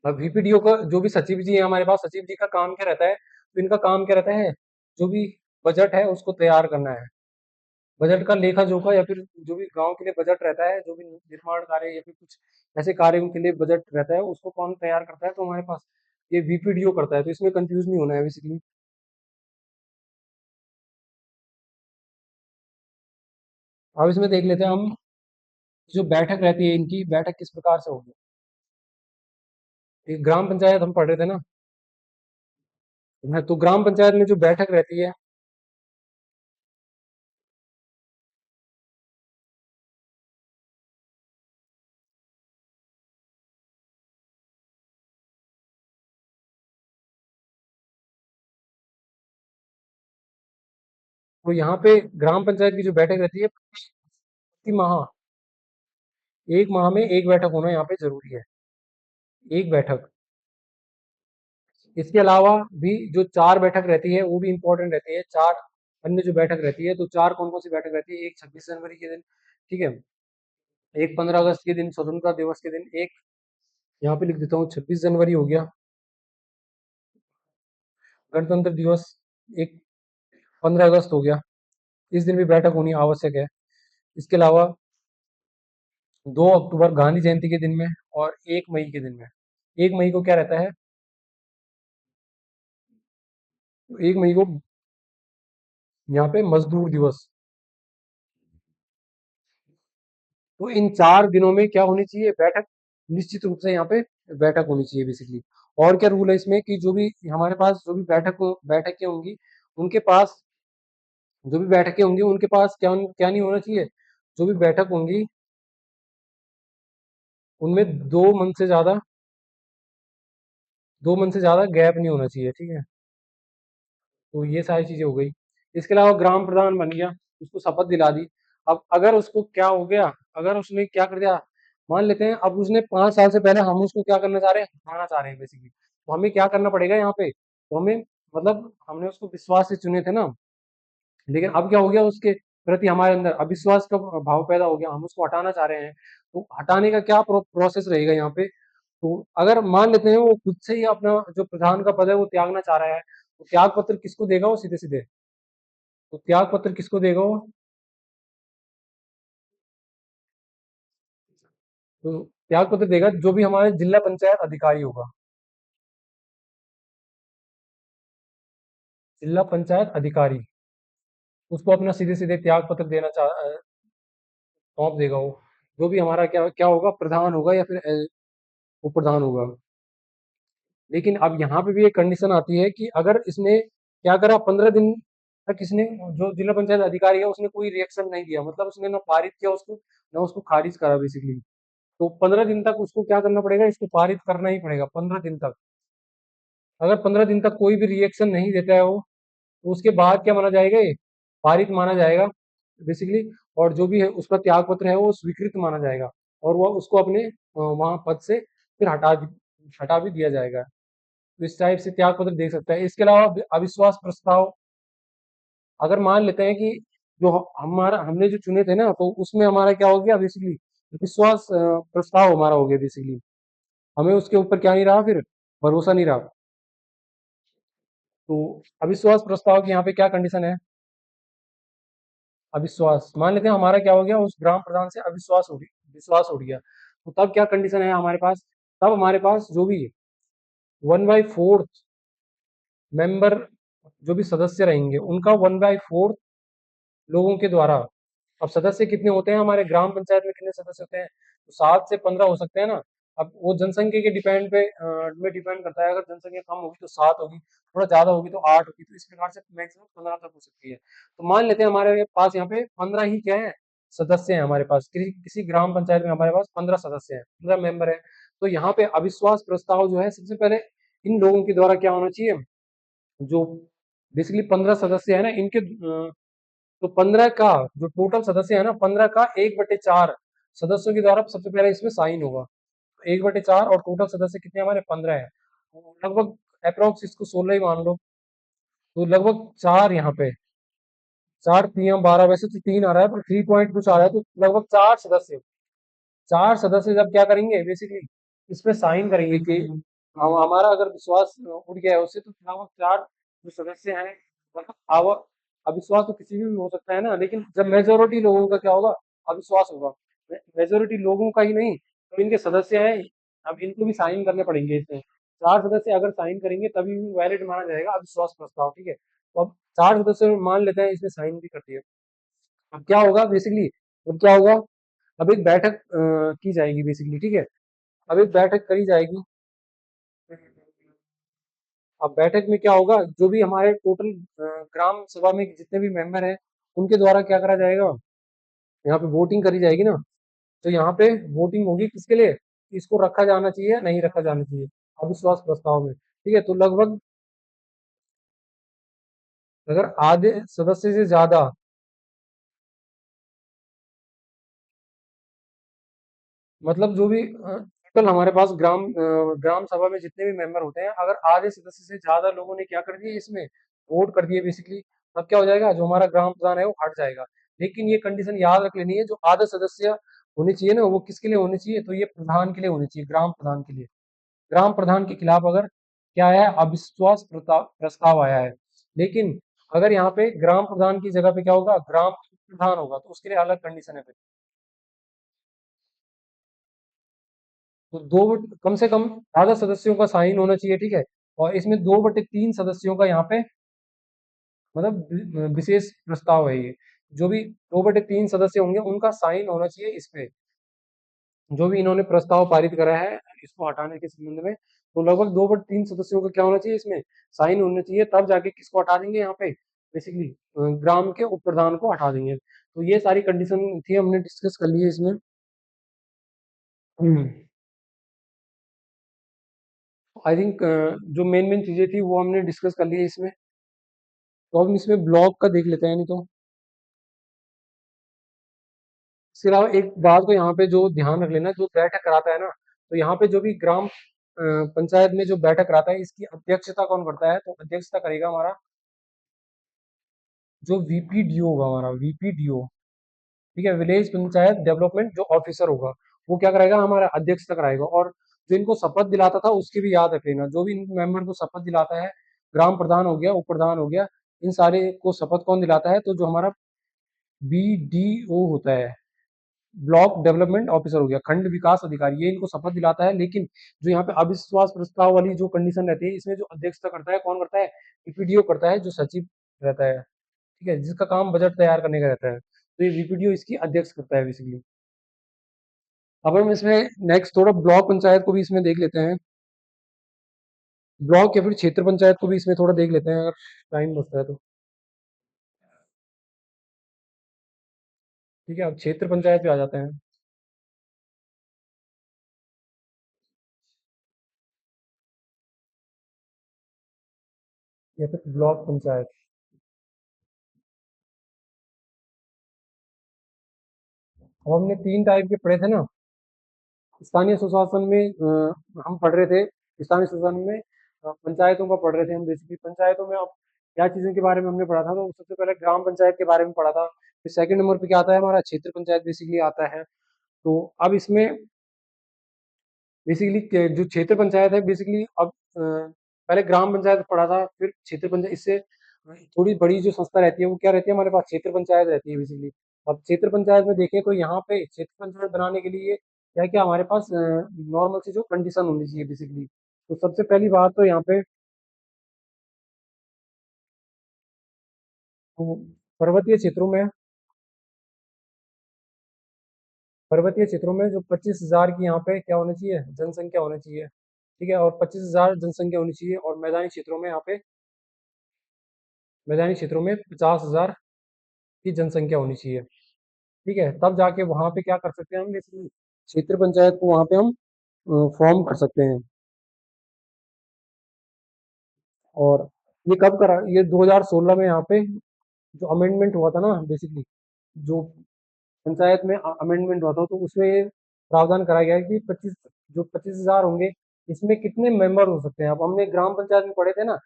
अब वीपीडीओ का जो भी सचिव जी है हमारे पास, सचिव जी का काम क्या रहता है? तो इनका काम क्या रहता है? जो भी बजट है उसको तैयार करना है। बजट का लेखा जोखा या फिर जो भी गांव के लिए बजट रहता है, जो भी निर्माण कार्य या फिर कुछ ऐसे कार्यों के लिए बजट रहता है, उसको कौन तैयार करता है? तो हमारे पास ये वीपीडीओ करता है। तो इसमें कंफ्यूज नहीं होना है बेसिकली। अब इसमें देख लेते हैं हम, जो बैठक रहती है इनकी, बैठक किस प्रकार से होगी। एक ग्राम पंचायत हम पढ़ रहे थे ना। तो ग्राम पंचायत में जो बैठक रहती है, तो यहाँ पे ग्राम पंचायत की जो बैठक रहती है, प्रति माह, एक माह में एक बैठक होना यहाँ पे जरूरी है। एक बैठक। इसके अलावा भी जो चार बैठक रहती है वो भी इंपॉर्टेंट रहती है। चार अन्य जो बैठक रहती है, तो चार कौन कौन सी बैठक रहती है? एक 26 जनवरी के दिन, ठीक है। एक 15 अगस्त के दिन, स्वतंत्रता दिवस के दिन। एक यहाँ पे लिख देता हूँ, 26 जनवरी हो गया, गणतंत्र दिवस। एक 15 अगस्त हो गया। इस दिन भी बैठक होनी आवश्यक है। इसके अलावा 2 अक्टूबर गांधी जयंती के दिन में, और 1 मई के दिन में। 1 मई को क्या रहता है? 1 मई को यहाँ पे मजदूर दिवस। तो इन 4 दिनों में क्या होनी चाहिए? बैठक। निश्चित रूप से यहाँ पे बैठक होनी चाहिए बेसिकली। और क्या रूल है इसमें कि जो भी हमारे पास जो भी बैठकें होंगी, उनके पास, जो भी बैठकें होंगी उनके पास क्या क्या नहीं होना चाहिए? जो भी बैठक होंगी उनमें 2 मन से ज्यादा गैप नहीं होना चाहिए, ठीक है। तो ये सारी चीजें हो गई। इसके अलावा ग्राम प्रधान बन गया, उसको शपथ दिला दी। अब अगर उसको क्या हो गया, अगर उसने क्या कर दिया, मान लेते हैं अब उसने 5 साल से पहले, हम उसको क्या करना चाह रहे हैं? हटाना चाह रहे हैं बेसिकली। तो हमें क्या करना पड़ेगा यहाँ पे? तो हमें, मतलब हमने उसको विश्वास से चुने थे ना, लेकिन अब क्या हो गया, उसके प्रति हमारे अंदर अविश्वास का भाव पैदा हो गया, हम उसको हटाना चाह रहे हैं। तो हटाने का क्या प्रोसेस रहेगा यहाँ पे? तो अगर मान लेते हैं वो खुद से ही अपना जो प्रधान का पद है वो त्यागना चाह रहा है, तो त्याग पत्र किसको देगा वो? सीधे सीधे, तो त्याग पत्र किसको देगा वो? तो त्याग पत्र देगा जो भी हमारे जिला पंचायत अधिकारी होगा। जिला पंचायत अधिकारी उसको अपना सीधे सीधे त्याग पत्र सौंप देगा वो। जो भी हमारा क्या क्या होगा, प्रधान होगा या फिर उप प्रधान होगा। लेकिन अब यहाँ पे भी एक कंडीशन आती है कि अगर इसने क्या करा, 15 दिन तक इसने, जो जिला पंचायत अधिकारी है उसने कोई रिएक्शन नहीं दिया, मतलब उसने ना पारित किया उसको, ना उसको खारिज करा बेसिकली। तो 15 दिन तक उसको क्या करना पड़ेगा? इसको पारित करना ही पड़ेगा 15 दिन तक। अगर 15 दिन तक कोई भी रिएक्शन नहीं देता है वो, तो उसके बाद क्या माना जाएगा? ये पारित माना जाएगा बेसिकली। और जो भी है उसका त्याग पत्र है वो स्वीकृत माना जाएगा, और वह उसको अपने वहां पद से फिर हटा भी दिया जाएगा। तो इस टाइप से त्याग पत्र दे सकता है। इसके अलावा अविश्वास प्रस्ताव, अगर मान लेते हैं कि जो हमारा हमने जो चुने थे ना, तो उसमें हमारा क्या हो गया बेसिकली? विश्वास प्रस्ताव हमारा हो गया बेसिकली। हमें उसके ऊपर क्या नहीं रहा फिर? भरोसा नहीं रहा। तो अविश्वास प्रस्ताव की यहाँ पे क्या कंडीशन है? अविश्वास, मान लेते हैं हमारा क्या हो गया, उस ग्राम प्रधान से अविश्वास हो गया, विश्वास उठ गया। तो तब क्या कंडीशन है हमारे पास? तब हमारे पास जो भी 1/4 मेंबर, जो भी सदस्य रहेंगे उनका 1/4 लोगों के द्वारा। अब सदस्य कितने होते हैं हमारे ग्राम पंचायत में? कितने सदस्य होते हैं? तो 7 से 15 हो सकते हैं ना। अब वो जनसंख्या के में डिपेंड करता है। अगर जनसंख्या कम होगी तो 7 होगी, थोड़ा ज्यादा होगी तो 8 होगी, तो इस प्रकार से मैक्सिमम 15 तक हो सकती है। तो मान लेते हैं हमारे पास यहाँ पे 15 ही क्या है, सदस्य हैं हमारे पास। किसी ग्राम पंचायत में हमारे पास 15 सदस्य हैं, 15 मेंबर है। तो यहाँ पे अविश्वास प्रस्ताव जो है, सबसे पहले इन लोगों के द्वारा क्या होना चाहिए? जो बेसिकली 15 सदस्य है ना इनके, तो 15 का जो टोटल सदस्य है ना, 15 का 1/4 सदस्यों के द्वारा सबसे पहले इसमें साइन होगा। 1/4, और टोटल सदस्य कितने हमारे? 15 है। तो लगभग अप्रोक्स इसको 16 ही मान लो। तो लगभग चार यहाँ पे, 4 3 12, वैसे तो 3 आ रहा है पर 3 पॉइंट कुछ आ रहा है, तो लगभग 4 सदस्य। 4 सदस्य जब क्या करेंगे बेसिकली इस पे साइन करेंगे कि हमारा अगर विश्वास उठ गया है उससे, तो क्या होगा, 4 जो सदस्य हैं, मतलब अविश्वास तो किसी भी हो सकता है ना, लेकिन जब मेजोरिटी लोगों का क्या होगा, अविश्वास होगा, मेजोरिटी लोगों का ही नहीं, तो इनके सदस्य हैं, अब इनको भी साइन करने पड़ेंगे इसमें। 4 सदस्य अगर साइन करेंगे तभी वैलिड माना जाएगा अविश्वास प्रस्ताव, ठीक है। तो अब 4 सदस्य मान लेते हैं इसमें साइन भी कर दिए। अब क्या होगा बेसिकली, अब क्या होगा, अब एक बैठक की जाएगी बेसिकली, ठीक है। अब एक बैठक करी जाएगी। अब बैठक में क्या होगा, जो भी हमारे टोटल ग्राम सभा में जितने भी मेंबर हैं, उनके द्वारा क्या करा जाएगा, यहाँ पे वोटिंग करी जाएगी ना। तो यहाँ पे वोटिंग होगी किसके लिए, कि इसको रखा जाना चाहिए या नहीं रखा जाना चाहिए अविश्वास प्रस्ताव में, ठीक है। तो लगभग अगर आधे सदस्य से ज्यादा, मतलब जो भी टोटल हमारे पास ग्राम सभा में जितने भी मेंबर होते हैं, अगर आधे सदस्य से ज्यादा लोगों ने क्या कर दिया इसमें, वोट कर दिए बेसिकली, तब क्या हो जाएगा, जो हमारा ग्राम प्रधान है वो हट जाएगा। लेकिन ये कंडीशन याद रख लेनी है, जो आधा सदस्य होने चाहिए ना, वो किसके लिए होने चाहिए, तो ये प्रधान के लिए होने चाहिए, ग्राम प्रधान के लिए। ग्राम प्रधान के खिलाफ अगर क्या है, अविश्वास प्रस्ताव आया है, लेकिन अगर यहाँ पे ग्राम प्रधान की जगह पे क्या होगा, ग्राम प्रधान होगा, तो उसके लिए अलग कंडीशन है फिर। तो कम से कम आधा सदस्यों का साइन होना चाहिए, ठीक है। और इसमें 2/3 सदस्यों का यहाँ पे, मतलब विशेष प्रस्ताव है ये, जो भी 2/3 सदस्य होंगे उनका साइन होना चाहिए इस पे, जो भी इन्होंने प्रस्ताव पारित करा है इसको हटाने के संबंध में। तो लगभग 2/3 सदस्यों का क्या होना चाहिए इसमें, साइन होना चाहिए, तब जाके किसको हटा देंगे यहाँ पे, बेसिकली ग्राम के उप प्रधान को हटा देंगे। तो ये सारी कंडीशन थी, हमने डिस्कस कर ली है इसमें। आई थिंक जो मेन मेन चीजें थी वो हमने डिस्कस कर ली है इसमें। तो हम इसमें ब्लॉक का देख लेते हैं, नहीं तो इसके अलावा एक बात को यहाँ पे जो ध्यान रख लेना, जो बैठक कराता है ना, तो यहाँ पे जो भी ग्राम पंचायत में जो बैठक कराता है, इसकी अध्यक्षता कौन करता है, तो अध्यक्षता करेगा हमारा जो वीपीडीओ होगा, हमारा वीपीडीओ, ठीक है, विलेज पंचायत डेवलपमेंट जो ऑफिसर होगा, वो क्या कराएगा, हमारा अध्यक्षता कराएगा। और जो इनको शपथ दिलाता था उसकी भी याद रख लेना, जो भी इन मेंबर को शपथ दिलाता है, ग्राम प्रधान हो गया, उप प्रधान हो गया, इन सारे को शपथ कौन दिलाता है, तो जो हमारा बीडीओ होता है, ब्लॉक डेवलपमेंट ऑफिसर हो गया, खंड विकास अधिकारी, ये इनको शपथ दिलाता है। लेकिन जो यहाँ पे अविश्वास प्रस्ताव वाली जो कंडीशन रहती है, इसमें जो अध्यक्षता करता है कौन करता है, ईपीडीओ करता है, जो सचिव रहता है, ठीक है, जिसका काम बजट तैयार करने का रहता है। तो ये वीपीडीओ इसकी अध्यक्ष करता है बेसिकली। अब हम इसमें नेक्स्ट थोड़ा ब्लॉक पंचायत को भी इसमें देख लेते हैं, ब्लॉक या फिर क्षेत्र पंचायत को भी इसमें थोड़ा देख लेते हैं, अगर टाइम बचता है तो। ठीक है, अब क्षेत्र पंचायत पे आ जाते हैं, या फिर ब्लॉक पंचायत। अब हमने 3 टाइप के पढ़े थे ना, स्थानीय सुशासन में हम पढ़ रहे थे, स्थानीय सुशासन में पंचायतों का पढ़ रहे थे हम बेसिकली। पंचायतों में अब क्या चीज़ों के बारे में हमने पढ़ा था, तो सबसे पहले ग्राम पंचायत के बारे में पढ़ा था, फिर सेकंड नंबर पे क्या आता है, हमारा क्षेत्र पंचायत बेसिकली आता है। तो अब इसमें बेसिकली जो क्षेत्र पंचायत है बेसिकली, अब पहले ग्राम पंचायत पढ़ा था, फिर क्षेत्र पंचायत, इससे थोड़ी बड़ी जो संस्था रहती है वो क्या रहती है, हमारे पास क्षेत्र पंचायत रहती है बेसिकली। अब क्षेत्र पंचायत में देखें तो यहाँ पे क्षेत्र पंचायत बनाने के लिए क्या क्या हमारे पास नॉर्मल सी जो कंडीशन होनी चाहिए बेसिकली। तो सबसे पहली बात तो यहाँ पे तो पर्वतीय क्षेत्रों में, पर्वतीय क्षेत्रों में जो 25,000 की यहाँ पे क्या होनी चाहिए, जनसंख्या होनी चाहिए, ठीक है, और 25,000 जनसंख्या होनी चाहिए। और मैदानी क्षेत्रों में यहाँ पे, मैदानी क्षेत्रों में 50,000 की जनसंख्या होनी चाहिए, ठीक है। तब जाके वहां पे क्या कर सकते हैं हम, जैसे क्षेत्र पंचायत को वहां पे हम फॉर्म कर सकते हैं। और ये कब करा, ये 2016 में यहाँ पे जो अमेंडमेंट हुआ था ना बेसिकली, जो पंचायत में अमेंडमेंट हुआ था, तो उसमें ये प्रावधान कराया गया है कि 25,000 होंगे, इसमें कितने मेंबर हो सकते हैं। अब हमने ग्राम पंचायत में पढ़े थे ना,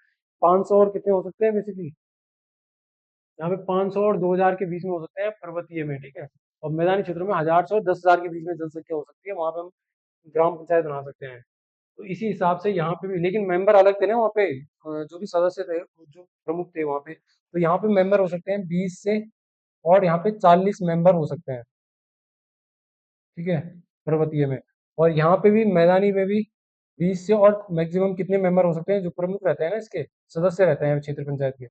500 और कितने हो सकते हैं बेसिकली, यहाँ पे 500 और 2,000 के बीच में हो सकते हैं पर्वतीय में, ठीक है। और मैदानी क्षेत्रों में 1000 से और 10,000 के बीच में जनसंख्या हो सकती है, वहाँ पे हम ग्राम पंचायत बना सकते हैं। तो इसी हिसाब से यहाँ पे भी, लेकिन मेंबर अलग थे ना वहाँ पे, जो भी सदस्य थे, जो प्रमुख थे वहाँ पे, तो यहाँ पे मेंबर हो सकते हैं 20 से, और यहाँ पे 40 मेंबर हो सकते हैं, ठीक है, पर्वतीय में। और यहाँ पे भी मैदानी में भी 20 से, और मैक्सिमम कितने मेंबर हो सकते हैं, जो प्रमुख रहते हैं ना इसके, सदस्य रहते हैं क्षेत्र पंचायत के,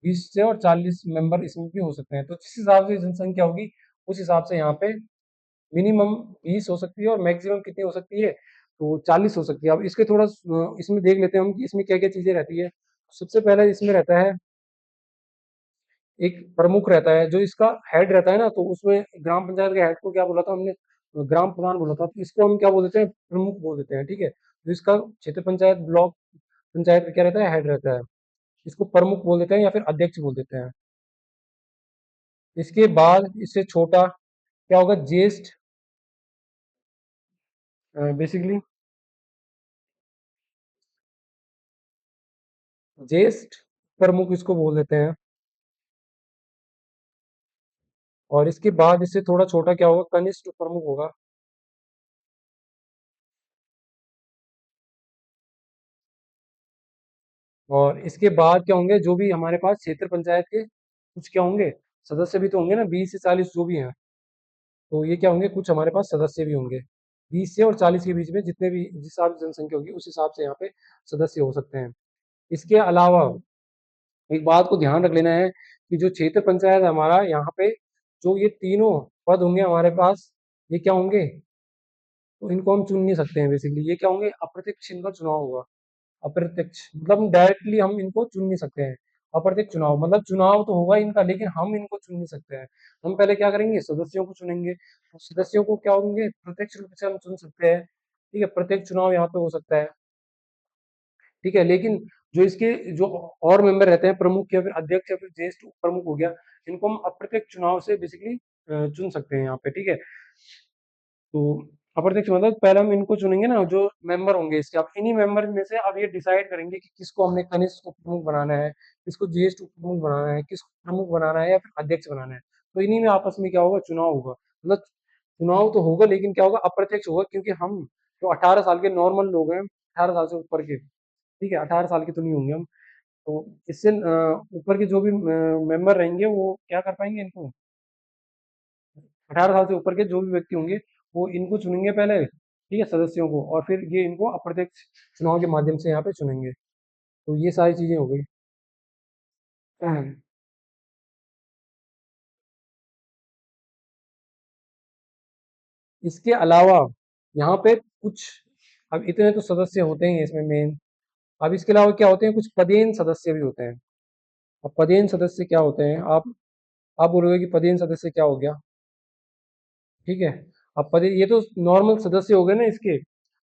20 से और 40 मेंबर इसमें भी हो सकते हैं। तो जिस हिसाब से जनसंख्या होगी, उस हिसाब से यहाँ पे मिनिमम 20 हो सकती है, और मैक्सिमम कितनी हो सकती है, तो 40 हो सकती है। अब इसके थोड़ा इसमें देख लेते हैं हम कि इसमें क्या क्या चीजें रहती है। सबसे पहले इसमें रहता है एक प्रमुख रहता है, जो इसका हेड रहता है ना, तो उसमें ग्राम पंचायत के हेड को क्या बोला था हमने, ग्राम प्रधान बोला था, तो इसको हम क्या बोल देते हैं, प्रमुख बोल देते हैं, ठीक है। जो इसका क्षेत्र पंचायत, ब्लॉक पंचायत का क्या रहता है, हेड रहता है, इसको प्रमुख बोल देते हैं या फिर अध्यक्ष बोल देते हैं। इसके बाद इससे छोटा क्या होगा, ज्येष्ठ, बेसिकली ज्येष्ठ प्रमुख इसको बोल देते हैं। और इसके बाद इससे थोड़ा छोटा क्या होगा, कनिष्ठ प्रमुख होगा। और इसके बाद क्या होंगे, जो भी हमारे पास क्षेत्र पंचायत के कुछ क्या होंगे, सदस्य भी तो होंगे ना, 20 से 40 जो भी हैं, तो ये क्या होंगे, कुछ हमारे पास सदस्य भी होंगे। 20 से और 40 के बीच में जितने भी, जिस हिसाब से जनसंख्या होगी उस हिसाब से यहाँ पे सदस्य हो सकते हैं। इसके अलावा एक बात को ध्यान रख लेना है कि जो क्षेत्र पंचायत है हमारा, यहाँ पे जो ये तीनों पद होंगे हमारे पास, ये क्या होंगे, तो इनको हम चुन नहीं सकते हैं। बेसिकली ये क्या होंगे, अप्रत्यक्ष इनका चुनाव होगा। अप्रत्यक्ष मतलब डायरेक्टली हम इनको चुन नहीं सकते हैं। अप्रत्यक्ष चुनाव मतलब चुनाव तो होगा इनका, लेकिन हम इनको चुन नहीं सकते हैं। हम पहले क्या करेंगे, सदस्यों को चुनेंगे, तो सदस्यों को क्या होंगे, प्रत्यक्ष रूप से हम चुन सकते हैं, ठीक है, प्रत्यक्ष चुनाव यहाँ पे हो सकता है, ठीक है। लेकिन जो इसके जो और मेंबर रहते हैं, प्रमुख या फिर अध्यक्ष या फिर ज्येष्ठ प्रमुख हो गया, इनको हम अप्रत्यक्ष चुनाव से बेसिकली चुन सकते हैं यहाँ पे, ठीक है। तो अप्रत्यक्ष मतलब पहले हम इनको चुनेंगे ना, जो मेंबर होंगे इसके, अब इन्हीं मेंबर में से अब ये डिसाइड करेंगे कि किसको हमने कनिष्ठ उप प्रमुख बनाना है, किसको ज्येष्ठ उप प्रमुख बनाना है, किसको प्रमुख बनाना है या फिर अध्यक्ष बनाना है। तो इन्हीं में आपस में क्या होगा, चुनाव होगा। मतलब चुनाव तो होगा, लेकिन क्या होगा, अप्रत्यक्ष होगा, क्योंकि हम जो 18 साल के नॉर्मल लोग हैं, 18 साल से ऊपर के, ठीक है, 18 साल के तो नहीं होंगे हम, तो इससे ऊपर के जो भी मेंबर रहेंगे वो क्या कर पाएंगे, इनको 18 साल से ऊपर के जो भी व्यक्ति होंगे, वो इनको चुनेंगे पहले, ठीक है, सदस्यों को, और फिर ये इनको अप्रत्यक्ष चुनाव के माध्यम से यहाँ पे चुनेंगे। तो ये सारी चीजें हो गई। इसके अलावा यहाँ पे कुछ, अब इतने तो सदस्य होते ही हैं इसमें मेन, अब इसके अलावा क्या होते हैं, कुछ पदेन सदस्य भी होते हैं। अब पदेन सदस्य क्या होते हैं, आप बोलोगे कि पदेन सदस्य क्या हो गया, ठीक है। अब पद, ये तो नॉर्मल सदस्य हो गए ना इसके,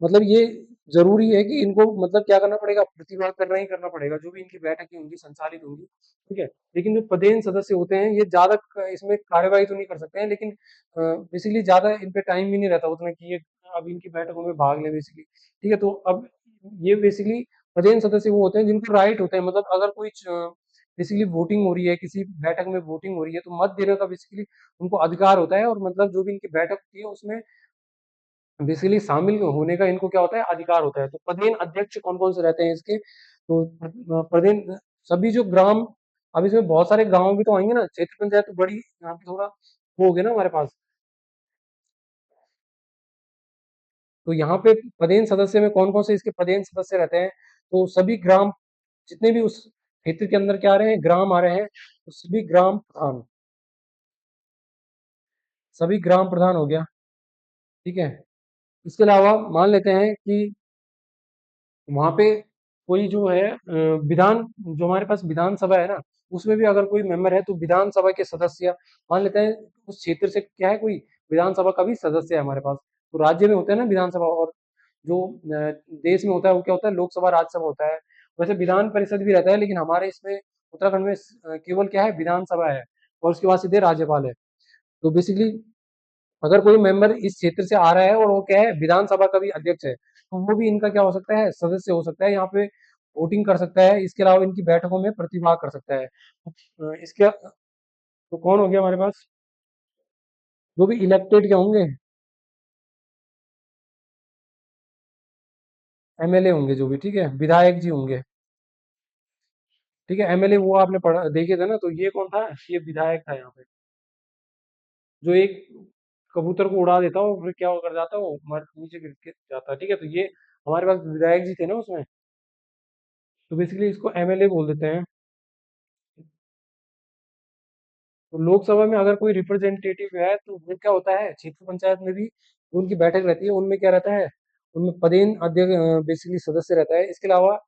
मतलब ये जरूरी है कि इनको मतलब क्या करना पड़ेगा, प्रतिवाद करना ही करना पड़ेगा, जो भी इनकी बैठकें होंगी संचालित होंगी, ठीक है। लेकिन जो पदेन सदस्य होते हैं, ये ज्यादा इसमें कार्यवाही तो नहीं कर सकते हैं, लेकिन बेसिकली ज्यादा इन पे टाइम भी नहीं रहता उतना कि ये अब इनकी बैठकों में भाग ले बेसिकली, ठीक है। तो अब ये बेसिकली पदेन सदस्य वो होते हैं जिनको राइट होता है, मतलब अगर कोई बेसिकली वोटिंग हो रही है, किसी बैठक में वोटिंग हो रही है, तो मत देने का बेसिकली उनको अधिकार होता है, और मतलब जो भी इनकी बैठक होती है उसमें बेसिकली शामिल होने का इनको क्या होता है, अधिकार होता है। तो पदेन अध्यक्ष कौन कौन से रहते हैं इसके, तो पदेन सभी जो ग्राम, अब इसमें बहुत सारे गांव भी तो आएंगे ना, क्षेत्र पंचायत तो बड़ी यहाँ पे थोड़ा वो हो गया ना हमारे पास, तो यहाँ पे पदेन सदस्य में कौन कौन से इसके पदेन सदस्य रहते हैं, तो सभी ग्राम, जितने भी उस क्षेत्र के अंदर क्या आ रहे हैं, ग्राम आ रहे हैं, तो सभी ग्राम प्रधान, सभी ग्राम प्रधान हो गया, ठीक है। इसके अलावा मान लेते हैं कि वहां पे कोई जो है विधान, जो हमारे पास विधानसभा है ना, उसमें भी अगर कोई मेंबर है, तो विधानसभा के सदस्य, मान लेते हैं उस क्षेत्र से क्या है, कोई विधानसभा का भी सदस्य है हमारे पास। तो राज्य में होता है ना विधानसभा, और जो देश में होता है वो क्या होता है, लोकसभा राज्यसभा होता है। वैसे विधान परिषद भी रहता है, लेकिन हमारे इसमें उत्तराखंड में केवल क्या है, विधानसभा है, और उसके बाद सीधे राज्यपाल है। तो बेसिकली अगर कोई मेंबर इस क्षेत्र से आ रहा है और वो क्या है, विधानसभा का भी अध्यक्ष है, तो वो भी इनका क्या हो सकता है, सदस्य हो सकता है, यहाँ पे वोटिंग कर सकता है, इसके अलावा इनकी बैठकों में प्रतिभाग कर सकता है। इसके तो कौन हो गया हमारे पास, जो भी इलेक्टेड क्या होंगे, एमएलए होंगे जो भी, ठीक है, विधायक जी होंगे। ठीक है, एमएलए वो आपने पढ़ा देखे थे ना, तो ये कौन था, ये विधायक था यहाँ पे, जो एक कबूतर को उड़ा देता हो फिर क्या कर जाता है, वो मर नीचे गिर के जाता है। ठीक है, तो ये हमारे पास विधायक जी थे ना उसमें, तो बेसिकली इसको एमएलए बोल देते हैं। तो लोकसभा में अगर कोई रिप्रेजेंटेटिव है तो वो क्या होता है, क्षेत्र पंचायत में भी उनकी बैठक रहती है, उनमें क्या रहता है, उनमें पदेन अध्यक्ष बेसिकली सदस्य रहता है। इसके अलावा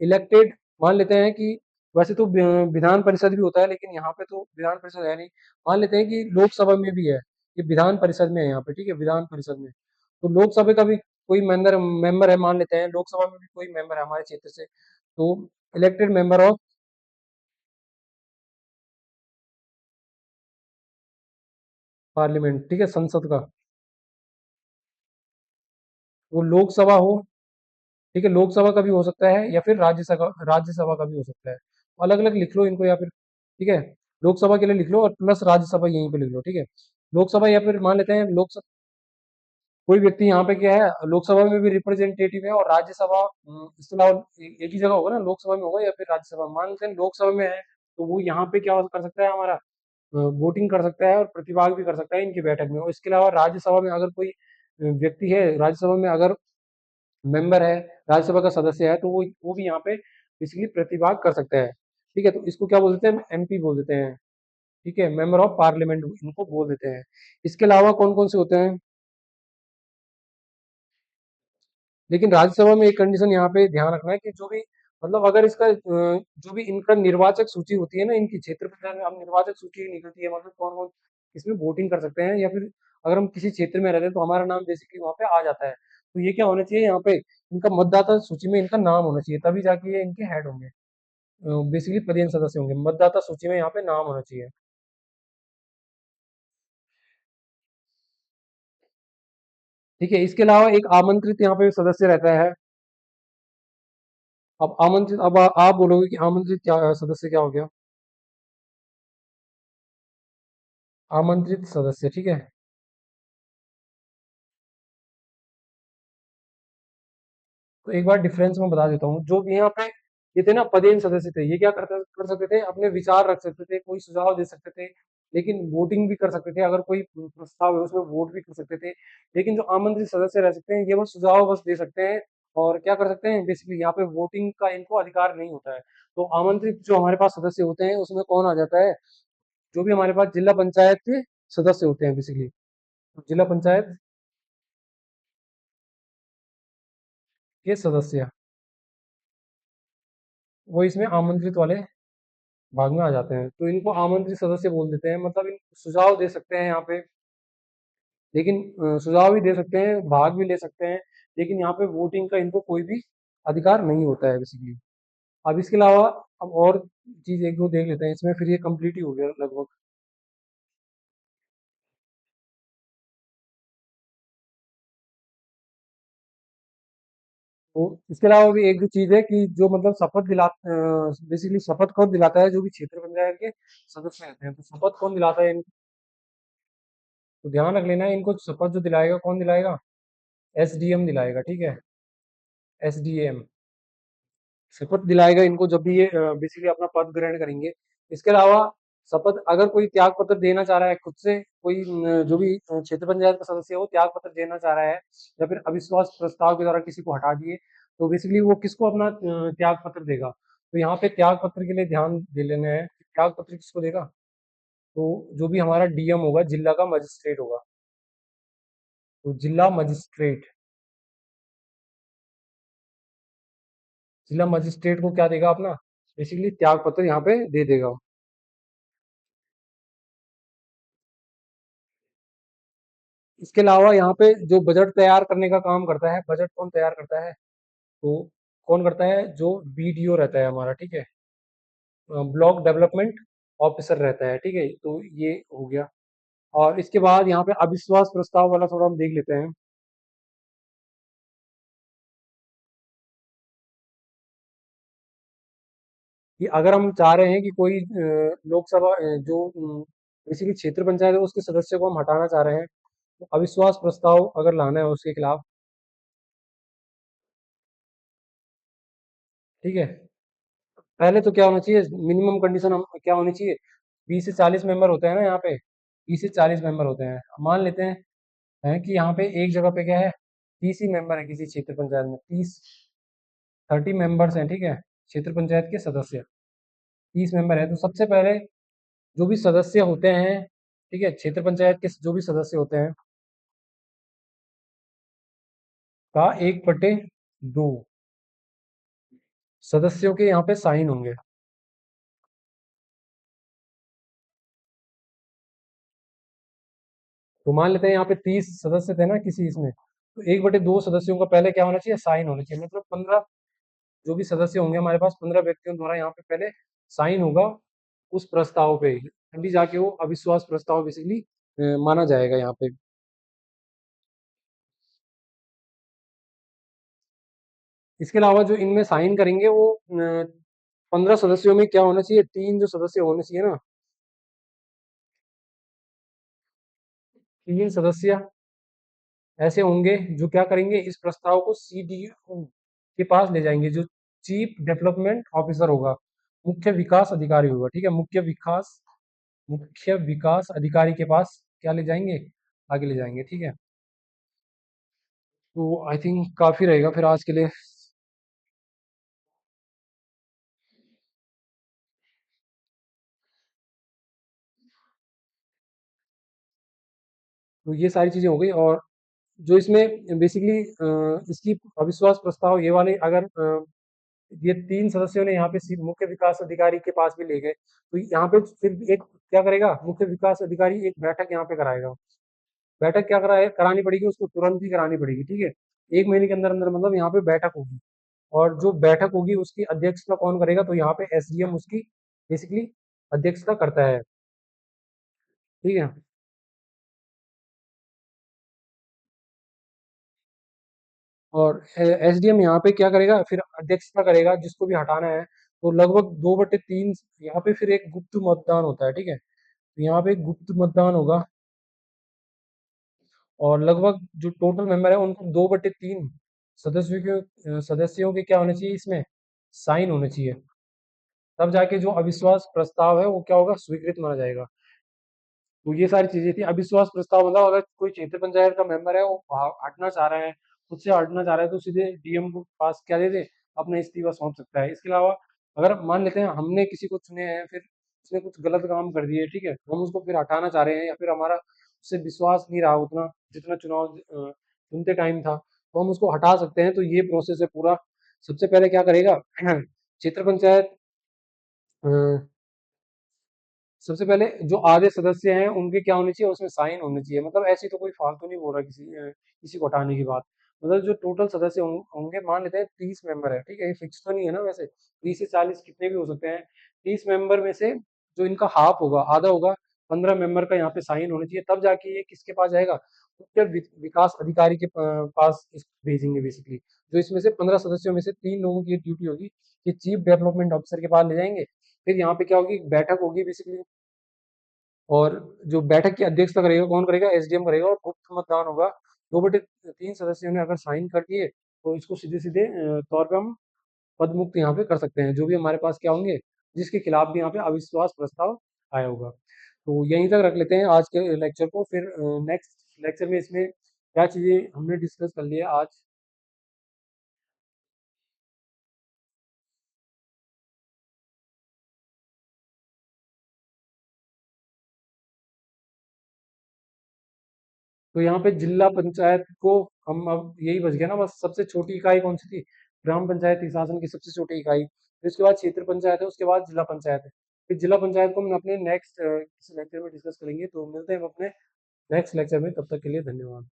इलेक्टेड, मान लेते हैं कि वैसे तो विधान परिषद भी होता है, लेकिन यहाँ पे तो विधान परिषद है नहीं, मान लेते हैं कि लोकसभा में भी है, ये विधान परिषद में है यहाँ पे, ठीक है, विधान परिषद में। तो लोकसभा का भी कोई मेंबर मेंबर है, मान लेते हैं लोकसभा में भी कोई मेंबर है हमारे क्षेत्र से, तो इलेक्टेड मेंबर ऑफ पार्लियामेंट, ठीक है, संसद का, वो लोकसभा हो, ठीक है, लोकसभा का भी हो सकता है या फिर राज्यसभा का भी हो सकता है, अलग अलग लिख लो इनको, या फिर ठीक है, लोकसभा के लिए लिख लो और प्लस राज्यसभा यहीं पे लिख लो, ठीक है। लोकसभा या फिर मान लेते हैं लोकसभा, कोई व्यक्ति यहाँ पे क्या है, लोकसभा में भी रिप्रेजेंटेटिव है और राज्यसभा इसके अलावा एक ही जगह होगा ना, लोकसभा में होगा या फिर राज्यसभा में। मान लेते हैं लोकसभा में है, तो वो यहाँ पे क्या कर सकता है हमारा, वोटिंग कर सकता है और प्रतिभाग भी कर सकता है इनकी बैठक में। और इसके अलावा राज्यसभा में अगर कोई व्यक्ति है, राज्यसभा में अगर मेंबर है, राज्यसभा का सदस्य है, तो वो भी यहाँ पे बेसिकली प्रतिभाग कर सकता है। ठीक है, तो इसको क्या बोल देते हैं, एमपी बोल देते हैं। ठीक है, मेंबर ऑफ पार्लियामेंट इनको बोल देते हैं। इसके अलावा कौन कौन से होते हैं, लेकिन राज्यसभा में एक कंडीशन यहाँ पे ध्यान रखना है कि जो भी मतलब अगर इसका जो भी इनका निर्वाचक सूची होती है ना, इनकी क्षेत्र पंचायत में अब निर्वाचक सूची निकलती है, मतलब कौन कौन इसमें वोटिंग कर सकते हैं, या फिर अगर हम किसी क्षेत्र में रहते हैं तो हमारा नाम बेसिकली वहाँ पे आ जाता है, तो ये क्या होना चाहिए यहाँ पे, इनका मतदाता सूची में इनका नाम होना चाहिए, तभी जाके ये इनके हेड होंगे, बेसिकली पदेन सदस्य होंगे, मतदाता सूची में यहाँ पे नाम होना चाहिए। ठीक है, इसके अलावा एक आमंत्रित यहाँ पे सदस्य रहता है। अब आमंत्रित, अब आप बोलोगे कि आमंत्रित क्या सदस्य क्या हो गया, आमंत्रित सदस्य, ठीक है। तो एक बार डिफरेंस मैं बता देता हूँ, जो भी यहाँ पे ये थे ना पदेन सदस्य थे, ये क्या कर सकते थे, अपने विचार रख सकते थे, कोई सुझाव दे सकते थे, लेकिन वोटिंग भी कर सकते थे, अगर कोई प्रस्ताव है उसमें वोट भी कर सकते थे। लेकिन जो आमंत्रित सदस्य रह सकते हैं, ये बस सुझाव बस दे सकते हैं, और क्या कर सकते हैं, बेसिकली यहाँ पे वोटिंग का इनको अधिकार नहीं होता है। तो आमंत्रित जो हमारे पास सदस्य होते हैं उसमें कौन आ जाता है, जो भी हमारे पास जिला पंचायत के सदस्य होते हैं बेसिकली, तो जिला पंचायत के सदस्य, वो इसमें आमंत्रित वाले भाग में आ जाते हैं, तो इनको आमंत्रित सदस्य बोल देते हैं। मतलब इन सुझाव दे सकते हैं यहाँ पे, लेकिन सुझाव भी दे सकते हैं, भाग भी ले सकते हैं, लेकिन यहाँ पे वोटिंग का इनको कोई भी अधिकार नहीं होता है बेसिकली। अब इसके अलावा अब और चीज एक दो देख लेते हैं इसमें, फिर ये कंप्लीट ही हो गया लगभग। तो इसके अलावा भी एक दो चीज है कि जो मतलब शपथ दिला, बेसिकली शपथ कौन दिलाता है, जो भी क्षेत्र पंचायत के सदस्य रहते हैं, तो शपथ कौन दिलाता है इनको, तो ध्यान रख लेना है, इनको शपथ जो दिलाएगा कौन दिलाएगा, एसडीएम दिलाएगा, ठीक है, एसडीएम शपथ दिलाएगा इनको जब भी ये बेसिकली अपना पद ग्रहण करेंगे। इसके अलावा शपथ अगर कोई त्याग पत्र देना चाह रहा है खुद से, कोई जो भी क्षेत्र पंचायत का सदस्य है वो त्याग पत्र देना चाह रहा है, या फिर अविश्वास प्रस्ताव के द्वारा किसी को हटा दिए, तो बेसिकली वो किसको अपना त्याग पत्र देगा, तो यहाँ पे त्याग पत्र के लिए ध्यान दे लेना है कि त्याग पत्र किसको देगा, तो जो भी हमारा डीएम होगा, जिला का मजिस्ट्रेट होगा, तो जिला मजिस्ट्रेट, जिला मजिस्ट्रेट को क्या देगा अपना, बेसिकली त्याग पत्र यहाँ पे दे देगा। इसके अलावा यहाँ पे जो बजट तैयार करने का काम करता है, बजट कौन तैयार करता है, तो कौन करता है, जो बीडीओ रहता है हमारा, ठीक है, ब्लॉक डेवलपमेंट ऑफिसर रहता है, ठीक है, तो ये हो गया। और इसके बाद यहाँ पे अविश्वास प्रस्ताव वाला थोड़ा हम देख लेते हैं, कि अगर हम चाह रहे हैं कि कोई लोकसभा जो बेसिकली क्षेत्र पंचायत है उसके सदस्य को हम हटाना चाह रहे हैं, तो अविश्वास प्रस्ताव अगर लाना है उसके खिलाफ, ठीक है। पहले तो क्या होना चाहिए, मिनिमम कंडीशन हम क्या होनी चाहिए, 20 से 40 मेंबर होते हैं ना यहाँ पे, 20 से 40 मेंबर होते हैं। मान लेते हैं कि यहाँ पे एक जगह पे क्या है, 30 ही मेंबर है किसी क्षेत्र पंचायत में, 30 मेंबर्स हैं, ठीक है, क्षेत्र पंचायत के सदस्य 30 मेंबर है। तो सबसे पहले जो भी सदस्य होते हैं, ठीक है, क्षेत्र पंचायत के जो भी सदस्य होते हैं का 1/2 सदस्यों के यहाँ पे साइन होंगे। तो मान लेते हैं यहाँ पे 30 सदस्य थे ना किसी इसमें, तो 1/2 सदस्यों का पहले क्या होना चाहिए, साइन होना चाहिए। मतलब 15 जो भी सदस्य होंगे हमारे पास, 15 व्यक्तियों द्वारा यहाँ पे पहले साइन होगा उस प्रस्ताव पे, तभी जाके वो अविश्वास प्रस्ताव बेसिकली माना जाएगा यहाँ पे। इसके अलावा जो इनमें साइन करेंगे वो 15 सदस्यों में क्या होना चाहिए, 3 जो सदस्य होने चाहिए ना, 3 सदस्य ऐसे होंगे जो क्या करेंगे, इस प्रस्ताव को सीडीओ के पास ले जाएंगे, जो चीफ डेवलपमेंट ऑफिसर होगा, मुख्य विकास अधिकारी होगा, ठीक है, मुख्य विकास अधिकारी के पास क्या ले जाएंगे, आगे ले जाएंगे, ठीक है। तो आई थिंक काफी रहेगा फिर आज के लिए। तो ये सारी चीजें हो गई, और जो इसमें बेसिकली इसकी अविश्वास प्रस्ताव ये वाले अगर ये 3 सदस्यों ने यहाँ पे मुख्य विकास अधिकारी के पास भी ले गए, तो यहाँ पे फिर एक क्या करेगा, मुख्य विकास अधिकारी एक बैठक यहाँ पे कराएगा। बैठक क्या करानी पड़ेगी उसको, तुरंत ही करानी पड़ेगी, ठीक है, 1 महीने के अंदर अंदर, मतलब यहाँ पे बैठक होगी। और जो बैठक होगी उसकी अध्यक्षता कौन करेगा, तो यहाँ पे एसडीएम उसकी बेसिकली अध्यक्षता करता है, ठीक है। और एसडीएम यहाँ पे क्या करेगा, फिर अध्यक्षता करेगा जिसको भी हटाना है। तो लगभग 2/3 यहाँ पे फिर एक गुप्त मतदान होता है, ठीक है, तो यहाँ पे एक गुप्त मतदान होगा, और लगभग जो टोटल मेंबर है उनको 2/3 सदस्यों के क्या होने चाहिए, इसमें साइन होने चाहिए, तब जाके जो अविश्वास प्रस्ताव है वो क्या होगा, स्वीकृत माना जाएगा। तो ये सारी चीजें थी। अविश्वास प्रस्ताव मतलब अगर कोई क्षेत्र पंचायत का मेंबर है वो हटना चाह रहा है, खुद से हटना चाह रहा है, तो सीधे डीएम को पास क्या दे दे, अपना इस्तीफा सौंप सकता है। इसके अलावा अगर मान लेते हैं हमने किसी को चुने हैं, फिर उसने कुछ गलत काम कर दिए, ठीक है, हम उसको फिर हटाना चाह रहे हैं, या फिर हमारा उससे विश्वास नहीं रहा उतना जितना चुनाव चुनते टाइम था, तो हम उसको हटा सकते हैं। तो ये प्रोसेस है पूरा। सबसे पहले क्या करेगा क्षेत्र पंचायत, अ, सबसे पहले जो आधे सदस्य हैं उनके क्या होने चाहिए, उसमें साइन होने चाहिए। मतलब ऐसी तो कोई फालतू नहीं बोल रहा किसी को हटाने की बात। मतलब जो टोटल सदस्य होंगे, मान लेते हैं 30 मेंबर है, ठीक है, ये फिक्स तो नहीं है ना वैसे, 20 से 40 कितने भी हो सकते हैं। 30 मेंबर में से जो इनका हाफ होगा, आधा होगा, 15 मेंबर का यहाँ पे साइन होना चाहिए, तब जाके ये किसके पास जाएगा, मुख्य विकास अधिकारी के पास भेजेंगे बेसिकली। जो इसमें से 15 सदस्यों में से 3 लोगों की ड्यूटी होगी कि चीफ डेवलपमेंट ऑफिसर के पास ले जाएंगे। फिर यहाँ पे क्या होगी, बैठक होगी बेसिकली, और जो बैठक की अध्यक्षता करेगा कौन करेगा, एसडीएम करेगा, और गुप्त मतदान होगा। 2/3 सदस्यों ने अगर साइन कर दिए तो इसको सीधे सीधे तौर पे हम पद मुक्त यहाँ पे कर सकते हैं, जो भी हमारे पास क्या होंगे, जिसके खिलाफ भी यहाँ पे अविश्वास प्रस्ताव आया होगा। तो यहीं तक रख लेते हैं आज के लेक्चर को, फिर नेक्स्ट लेक्चर में इसमें क्या चीजें हमने डिस्कस कर लिया आज। तो यहाँ पे जिला पंचायत को हम, अब यही बच गया ना बस, सबसे छोटी इकाई कौन सी थी, ग्राम पंचायती शासन की सबसे छोटी इकाई, फिर उसके बाद क्षेत्र पंचायत है, उसके बाद जिला पंचायत है। फिर जिला पंचायत को हम अपने नेक्स्ट किसी लेक्चर में डिस्कस करेंगे। तो मिलते हैं हम अपने नेक्स्ट लेक्चर में, तब तक के लिए धन्यवाद।